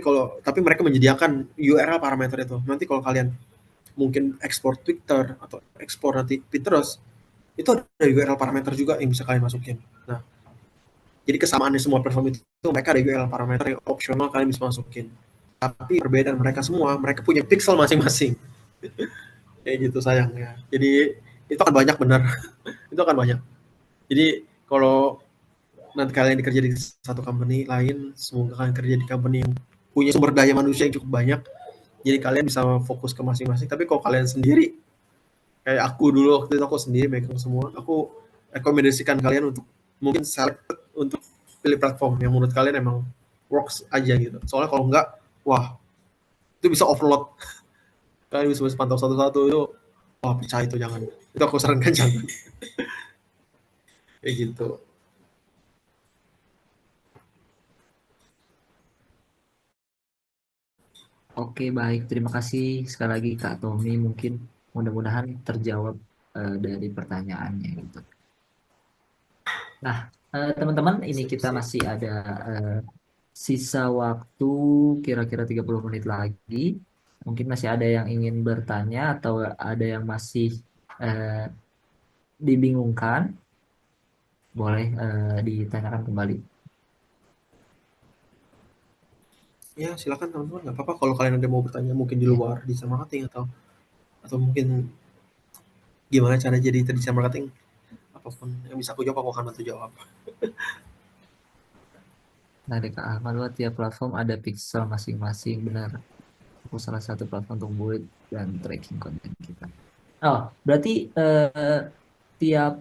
mereka menyediakan URL parameter itu. Nanti kalau kalian mungkin ekspor Twitter atau ekspor nanti Pinterest, itu ada URL parameter juga yang bisa kalian masukin. Nah, jadi kesamaannya semua platform itu mereka ada URL parameter yang opsional kalian bisa masukin. Tapi perbedaan mereka semua, mereka punya pixel masing-masing. Kayak gitu sayangnya. Jadi itu akan banyak benar. Itu akan banyak. Jadi kalau nanti kalian kerja di satu company lain, semoga kalian kerja di company yang punya sumber daya manusia yang cukup banyak. Jadi kalian bisa fokus ke masing-masing. Tapi kalau kalian sendiri, kayak aku dulu waktu itu aku sendiri megang semua, aku rekomendasikan kalian untuk mungkin select untuk pilih platform yang menurut kalian emang works aja gitu. Soalnya kalau enggak, wah itu bisa overload. Kalian bisa pantau satu-satu itu, wah pecah itu jangan. Itu aku sarankan jangan. Kayak gitu. Oke, baik. Terima kasih sekali lagi Kak Tommy. Mungkin mudah-mudahan terjawab dari pertanyaannya gitu. Nah, teman-teman, ini kita Sip. masih ada eh, sisa waktu kira-kira 30 menit lagi. Mungkin masih ada yang ingin bertanya atau ada yang masih eh, dibingungkan. Boleh ditanyakan kembali. Ya silakan teman-teman, nggak apa-apa kalau kalian ada mau bertanya mungkin di Ya. luar digital marketing atau mungkin gimana cara jadi digital marketing, apapun yang bisa aku jawab aku akan bantu jawab. Nah, dari Kak Ahmad, bahwa tiap platform ada pixel masing-masing. Benar. Aku salah satu platform untuk buat dan tracking konten kita. Oh, berarti tiap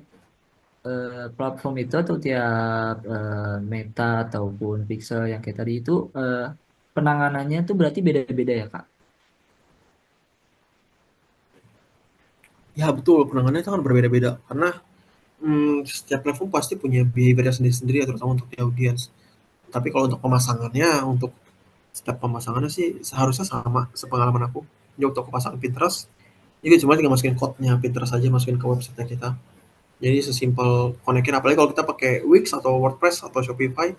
platform itu atau tiap meta ataupun pixel yang kayak tadi itu penanganannya tuh berarti beda-beda ya, Kak? Ya betul, penanganannya itu kan berbeda-beda karena setiap platform pasti punya behavior sendiri-sendiri ya, terutama untuk di audiens. Tapi kalau untuk pemasangannya, untuk step pemasangannya sih seharusnya sama sepengalaman aku. Jadi waktu aku pasang Pinterest, juga cuma tinggal masukin code-nya Pinterest aja, masukin ke website kita. Jadi sesimpel konekin, apalagi kalau kita pakai Wix atau WordPress atau Shopify,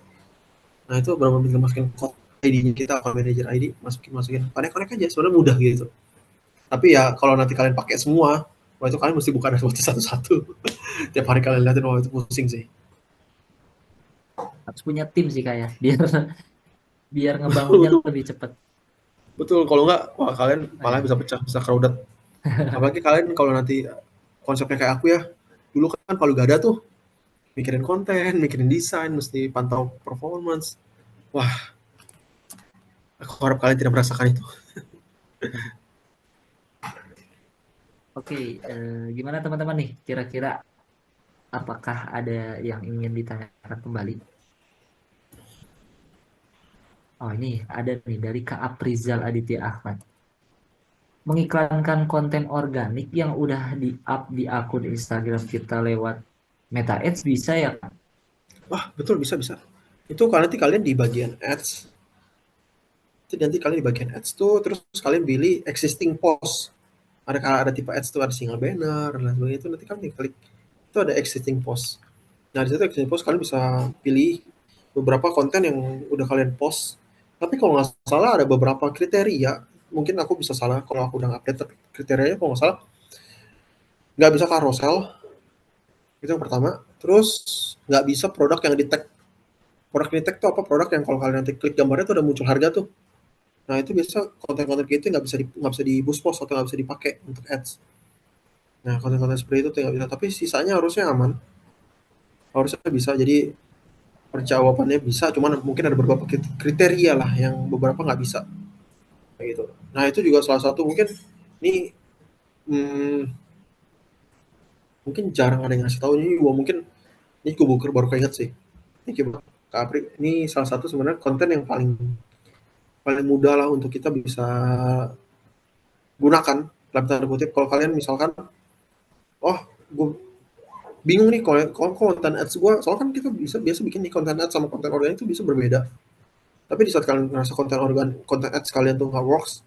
nah itu benar-benar tinggal masukin code ID-nya kita, account manager ID, masukin, connect aja, sebenarnya mudah gitu. Tapi ya kalau nanti kalian pakai semua, wah itu kalian mesti buka dashboard satu-satu. Tiap hari kalian liatin, wah itu pusing sih. Harus punya tim sih kayak biar biar ngebangunnya lebih cepat. Betul, kalau enggak, wah kalian Oh, malah ya. bisa pecah, bisa crowded. Apalagi kalian kalau nanti konsepnya kayak aku ya, dulu kan kalau gak ada tuh, mikirin konten, mikirin desain, mesti pantau performance. Wah, aku harap kalian tidak merasakan itu. Oke, gimana teman-teman nih? Kira-kira apakah ada yang ingin ditanyakan kembali? Oh, ini ada nih dari Kak Aprizal Aditya Ahmad. Mengiklankan konten organik yang udah di-up di akun Instagram kita lewat Meta Ads bisa ya, Kak? Wah, betul, bisa-bisa. Itu kalau nanti kalian di bagian ads, itu nanti kalian di bagian ads tuh, terus kalian pilih existing post. Ada tipe ads tuh, ada single banner, dan lain sebagainya. Itu nanti kalian klik, itu ada existing post. Nah, di situ existing post kalian bisa pilih beberapa konten yang udah kalian post. Tapi kalau nggak salah ada beberapa kriteria, mungkin aku bisa salah kalau aku udah update, tapi kriterianya kalau nggak salah nggak bisa carousel, itu yang pertama. Terus nggak bisa produk yang di tag. Produk di tag itu apa? Produk yang kalau kalian nanti klik gambarnya tuh udah muncul harga tuh. Nah itu biasa konten-konten gitu nggak bisa di boost post atau nggak bisa dipakai untuk ads. Nah konten-konten seperti itu tuh nggak bisa. Tapi sisanya harusnya aman, harusnya bisa. Jadi perjawabannya bisa, cuman mungkin ada beberapa kriteria lah yang beberapa nggak bisa kayak gitu. Nah itu juga salah satu mungkin ini hmm, mungkin jarang ada yang ngasih tahu ini, gua mungkin ini gue baru keinget sih. Ini Kak Apri, ini salah satu sebenarnya konten yang paling paling mudah lah untuk kita bisa gunakan dalam tanda kutip. Kalau kalian misalkan, oh gue bingung nih kalau konten ads gue, soalnya kan kita biasa bikin nih konten ads sama konten organik itu bisa berbeda. Tapi di saat kalian ngerasa konten ads kalian tuh nggak works,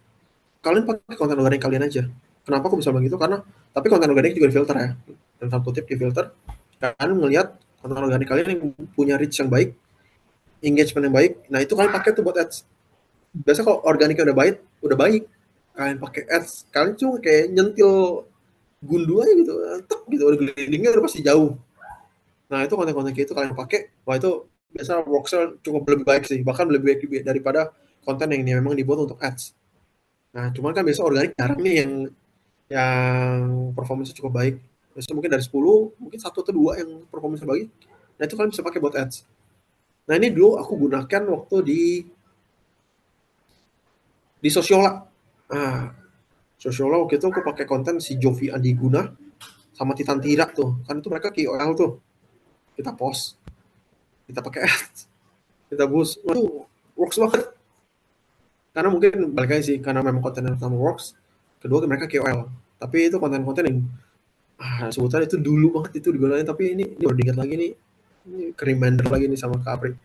kalian pakai konten organik kalian aja. Kenapa aku bisa begitu? Karena tapi konten organik juga difilter ya. Dan satu tip difilter, kalian ngelihat konten organik kalian yang punya reach yang baik, engagement yang baik, nah itu kalian pakai tuh buat ads. Biasa kalau organiknya udah baik, kalian pakai ads, kalian cuma kayak nyentil gundu aja gitu, tek gitu, udah gelindingnya udah pasti jauh. Nah itu konten-konten kayak itu kalian pakai, wah itu biasa worksel cukup lebih baik sih, bahkan lebih baik daripada konten yang ini memang dibuat untuk ads. Nah cuman kan biasa organik jarang nih yang performanya cukup baik. Biasanya mungkin dari 10, mungkin satu atau dua yang performanya baik. Nah itu kalian bisa pakai buat ads. Nah ini dulu aku gunakan waktu di Sosiola. Nah, Sosiola waktu itu aku pakai konten si Jovi Andiguna sama Titan Tira tuh. Kan itu mereka KOL tuh. Kita post, kita pakai ads, kita boost. Itu works banget. Karena mungkin balik lagi sih, karena memang konten yang pertama works. Kedua mereka KOL. Tapi itu konten-konten yang sebutan itu dulu banget itu digunain. Tapi ini baru diingat lagi nih. Ini reminder lagi nih sama Kak Apri.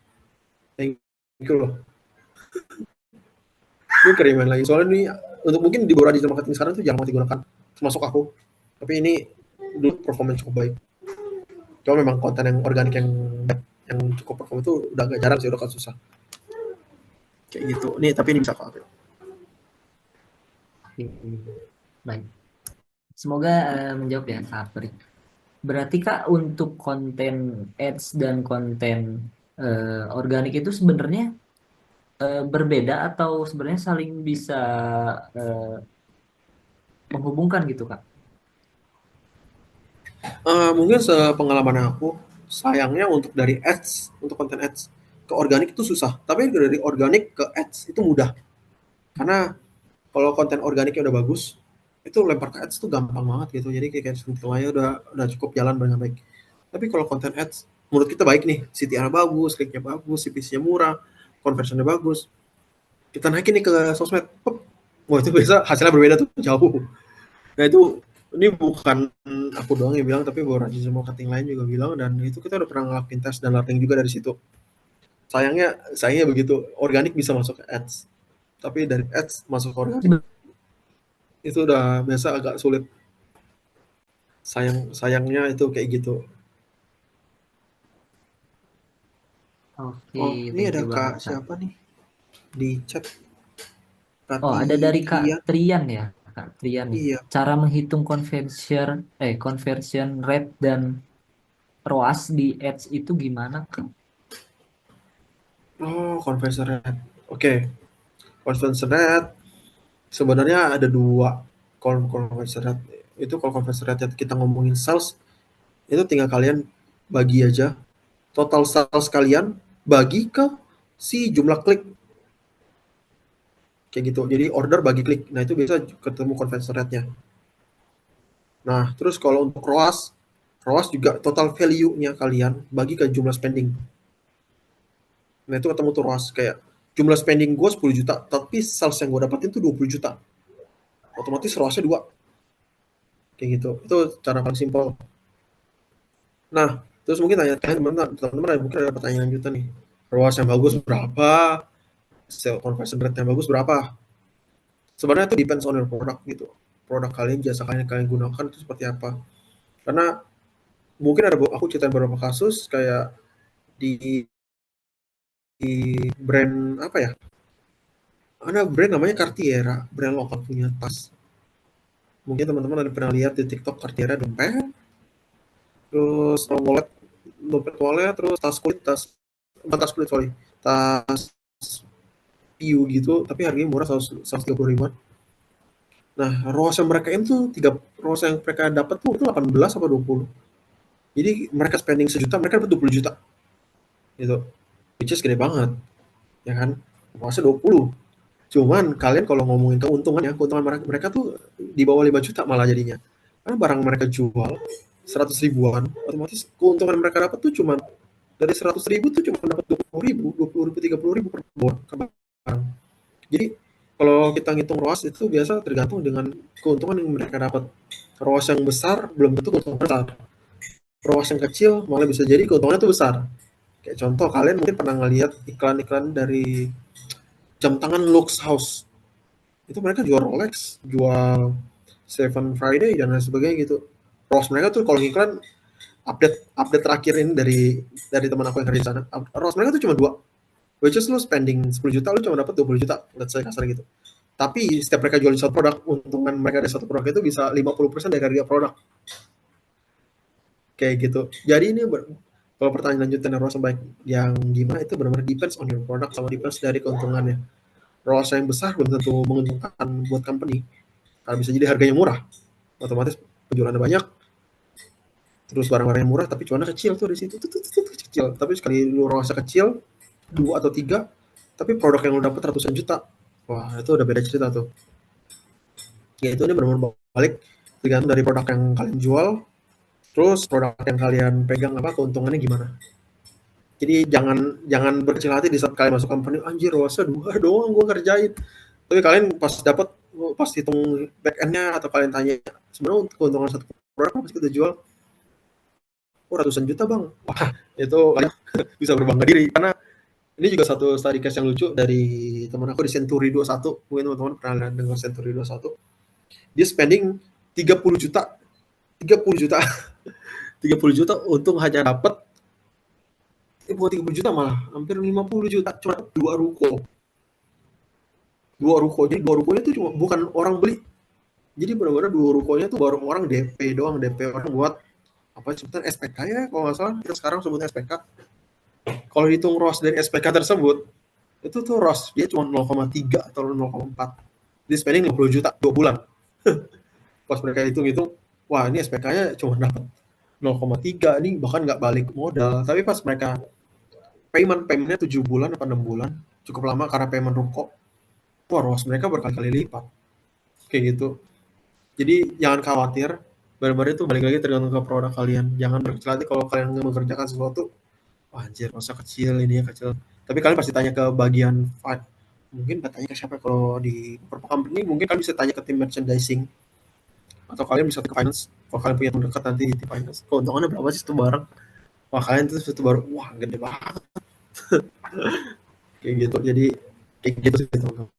Thank you loh. Ini kiriman lagi. Soalnya ini untuk mungkin di bawah digital marketing sekarang tuh jarang banget digunakan. Termasuk aku. Tapi ini dulu performa cukup baik. Cuma memang konten yang organik yang cukup perform itu udah agak jarang sih, udah kan susah. Kayak gitu. Nih, tapi ini bisa kok. Oke, baik. Semoga menjawab ya Kak Apri. Berarti Kak untuk konten ads dan konten organik itu sebenarnya berbeda atau sebenarnya saling bisa eh, menghubungkan gitu Kak? Mungkin sepengalaman aku, sayangnya untuk dari ads, untuk konten ads ke organik itu susah. Tapi dari organik ke ads itu mudah. Karena kalau konten organiknya udah bagus, itu lempar ke ads tuh gampang banget gitu. Jadi kayak sentuh aja udah cukup jalan dengan baik. Tapi kalau konten ads, menurut kita baik nih, CTR bagus, kliknya bagus, CPC-nya murah, conversion-nya bagus. Kita naikin nih ke sosmed, wah itu biasa hasilnya berbeda tuh jauh. Nah itu ini bukan aku doang yang bilang, tapi beberapa agensi marketing lain juga bilang, dan itu kita udah pernah ngelakuin tes dan learning juga dari situ. Sayangnya begitu, organik bisa masuk ke ads, tapi dari ads masuk ke organik itu udah biasa agak sulit. Sayangnya itu kayak gitu. Oke, Oh, ini thank ada you Kak banget Kak. siapa nih di chat? Oh, ada dari Kak Trian. Trian ya, Kak Trian nih. Iya. Cara menghitung conversion rate dan ROAS di ads itu gimana Kak? Oh, conversion rate. Oke, conversion rate sebenarnya ada dua. Kalau conversion rate itu, kalau conversion rate kita ngomongin sales, itu tinggal kalian bagi aja total sales kalian bagi ke si jumlah klik, kayak gitu. Jadi order bagi klik. Nah, itu bisa ketemu conversion rate-nya. Nah, terus kalau untuk ROAS, ROAS juga total value-nya kalian bagi ke jumlah spending. Nah, itu ketemu tuh ROAS, kayak jumlah spending gue 10 juta, tapi sales yang gue dapatin tuh 20 juta. Otomatis ROAS-nya 2. Kayak gitu. Itu cara paling simpel. Nah, terus mungkin tanya teman-teman mungkin ada pertanyaan lanjutan nih. ROAS yang bagus berapa? Sale conversion rate yang bagus berapa? Sebenarnya itu depends on your product gitu. Produk kalian, jasa kalian yang kalian gunakan itu seperti apa. Karena mungkin aku ceritain beberapa kasus kayak di, brand apa ya? Ada brand namanya Cartiera, brand lokal punya tas. Mungkin teman-teman ada pernah lihat di TikTok Cartiera dompet, terus wallet, dompet wallet, terus tas kulit, bukan tas kulit sorry, tas PU gitu, tapi harganya murah, 130 ribuan. Nah, ROAS yang mereka itu ROAS yang mereka dapat tuh itu 18 apa 20. Jadi mereka spending sejuta, mereka dapat 20 juta gitu. Which is gede banget, ya kan? ROASnya 20. Cuman kalian kalau ngomongin keuntungan ya, keuntungan mereka tuh di bawah 5 juta malah jadinya. Karena barang mereka jual 100 ribuan, otomatis keuntungan mereka dapat tuh cuma dari 100 ribu tuh cuma dapat 20 ribu, 30 ribu per barang. Jadi kalau kita ngitung ROAS itu biasa tergantung dengan keuntungan yang mereka dapat. ROAS yang besar belum tentu keuntungan besar. ROAS yang kecil malah bisa jadi keuntungannya tuh besar. Kayak contoh, kalian mungkin pernah ngelihat iklan-iklan dari jam tangan Lux House. Itu mereka jual Rolex, jual Seven Friday dan lain sebagainya gitu. ROAS mereka tuh kalau iklan, update update terakhir ini dari teman aku yang kerja di sana, ROAS mereka tuh cuma 2. Which is lu spending 10 juta lu cuma dapat 20 juta, let's say kasar gitu. Tapi setiap mereka jual satu produk, untungan mereka dari satu produk itu bisa 50% dari harga produk. Kayak gitu. Jadi ini kalau pertanyaan lanjutan ROAS yang baik yang gimana, itu benar-benar depends on your product sama depends dari keuntungannya. ROAS yang besar belum tentu menguntungkan buat company. Karena bisa jadi harganya murah, otomatis penjualannya banyak, terus barang-barangnya murah tapi cuannya kecil tuh di situ kecil. Tapi sekali lu ROAS kecil 2 atau 3, tapi produk yang lu dapat ratusan juta, wah itu udah beda cerita tuh. Ya itu ini benar-benar balik tergantung dari produk yang kalian jual, terus produk yang kalian pegang apa keuntungannya gimana. Jadi jangan jangan berkecil hati di saat kalian masuk company, anjir ROAS 2 doang gue kerjain. Tapi kalian pas dapat, pas hitung back end-nya atau kalian tanya sebenarnya keuntungan satu produk pas kita jual, oh ratusan juta bang, wah itu kalian bisa berbangga diri. Karena ini juga satu study case yang lucu dari teman aku di Century 21, mungkin teman-teman pernah dengar Century 21. Dia spending 30 juta, 30 juta 30 juta untung hanya dapat, bukan 30 juta malah hampir 50 juta cuma dua ruko. Jadi dua rukonya itu cuma bukan orang beli, jadi benar-benar dua rukonya tuh baru orang DP doang, DP orang buat apa sebutan SPK ya kalau nggak salah, kita sekarang sebutnya SPK. Kalau hitung ROS dari SPK tersebut, itu tuh ROS dia cuma 0,3 atau 0,4. Dia spending 50 juta 2 bulan. Pas mereka hitung-hitung, wah ini SPK-nya cuma dapat 0,3, ini bahkan nggak balik modal. Tapi pas mereka paymentnya 7 bulan atau 6 bulan, cukup lama karena payment ruko, wah ROS mereka berkali-kali lipat. Kayak gitu. Jadi jangan khawatir, benar-benar itu balik lagi tergantung ke produk kalian. Jangan berkecil hati kalau kalian mengerjakan sesuatu, wah anjir masa kecil, ini ya kecil. Tapi kalian pasti tanya ke bagian mungkin tanya ke siapa kalau di beberapa company, mungkin kalian bisa tanya ke tim merchandising atau kalian bisa ke finance. Kalau kalian punya teman dekat nanti di finance, keuntungannya berapa sih itu barang? Wah kalian tuh itu baru, wah gede banget. Kayak gitu. Jadi kayak gitu sih teman-teman.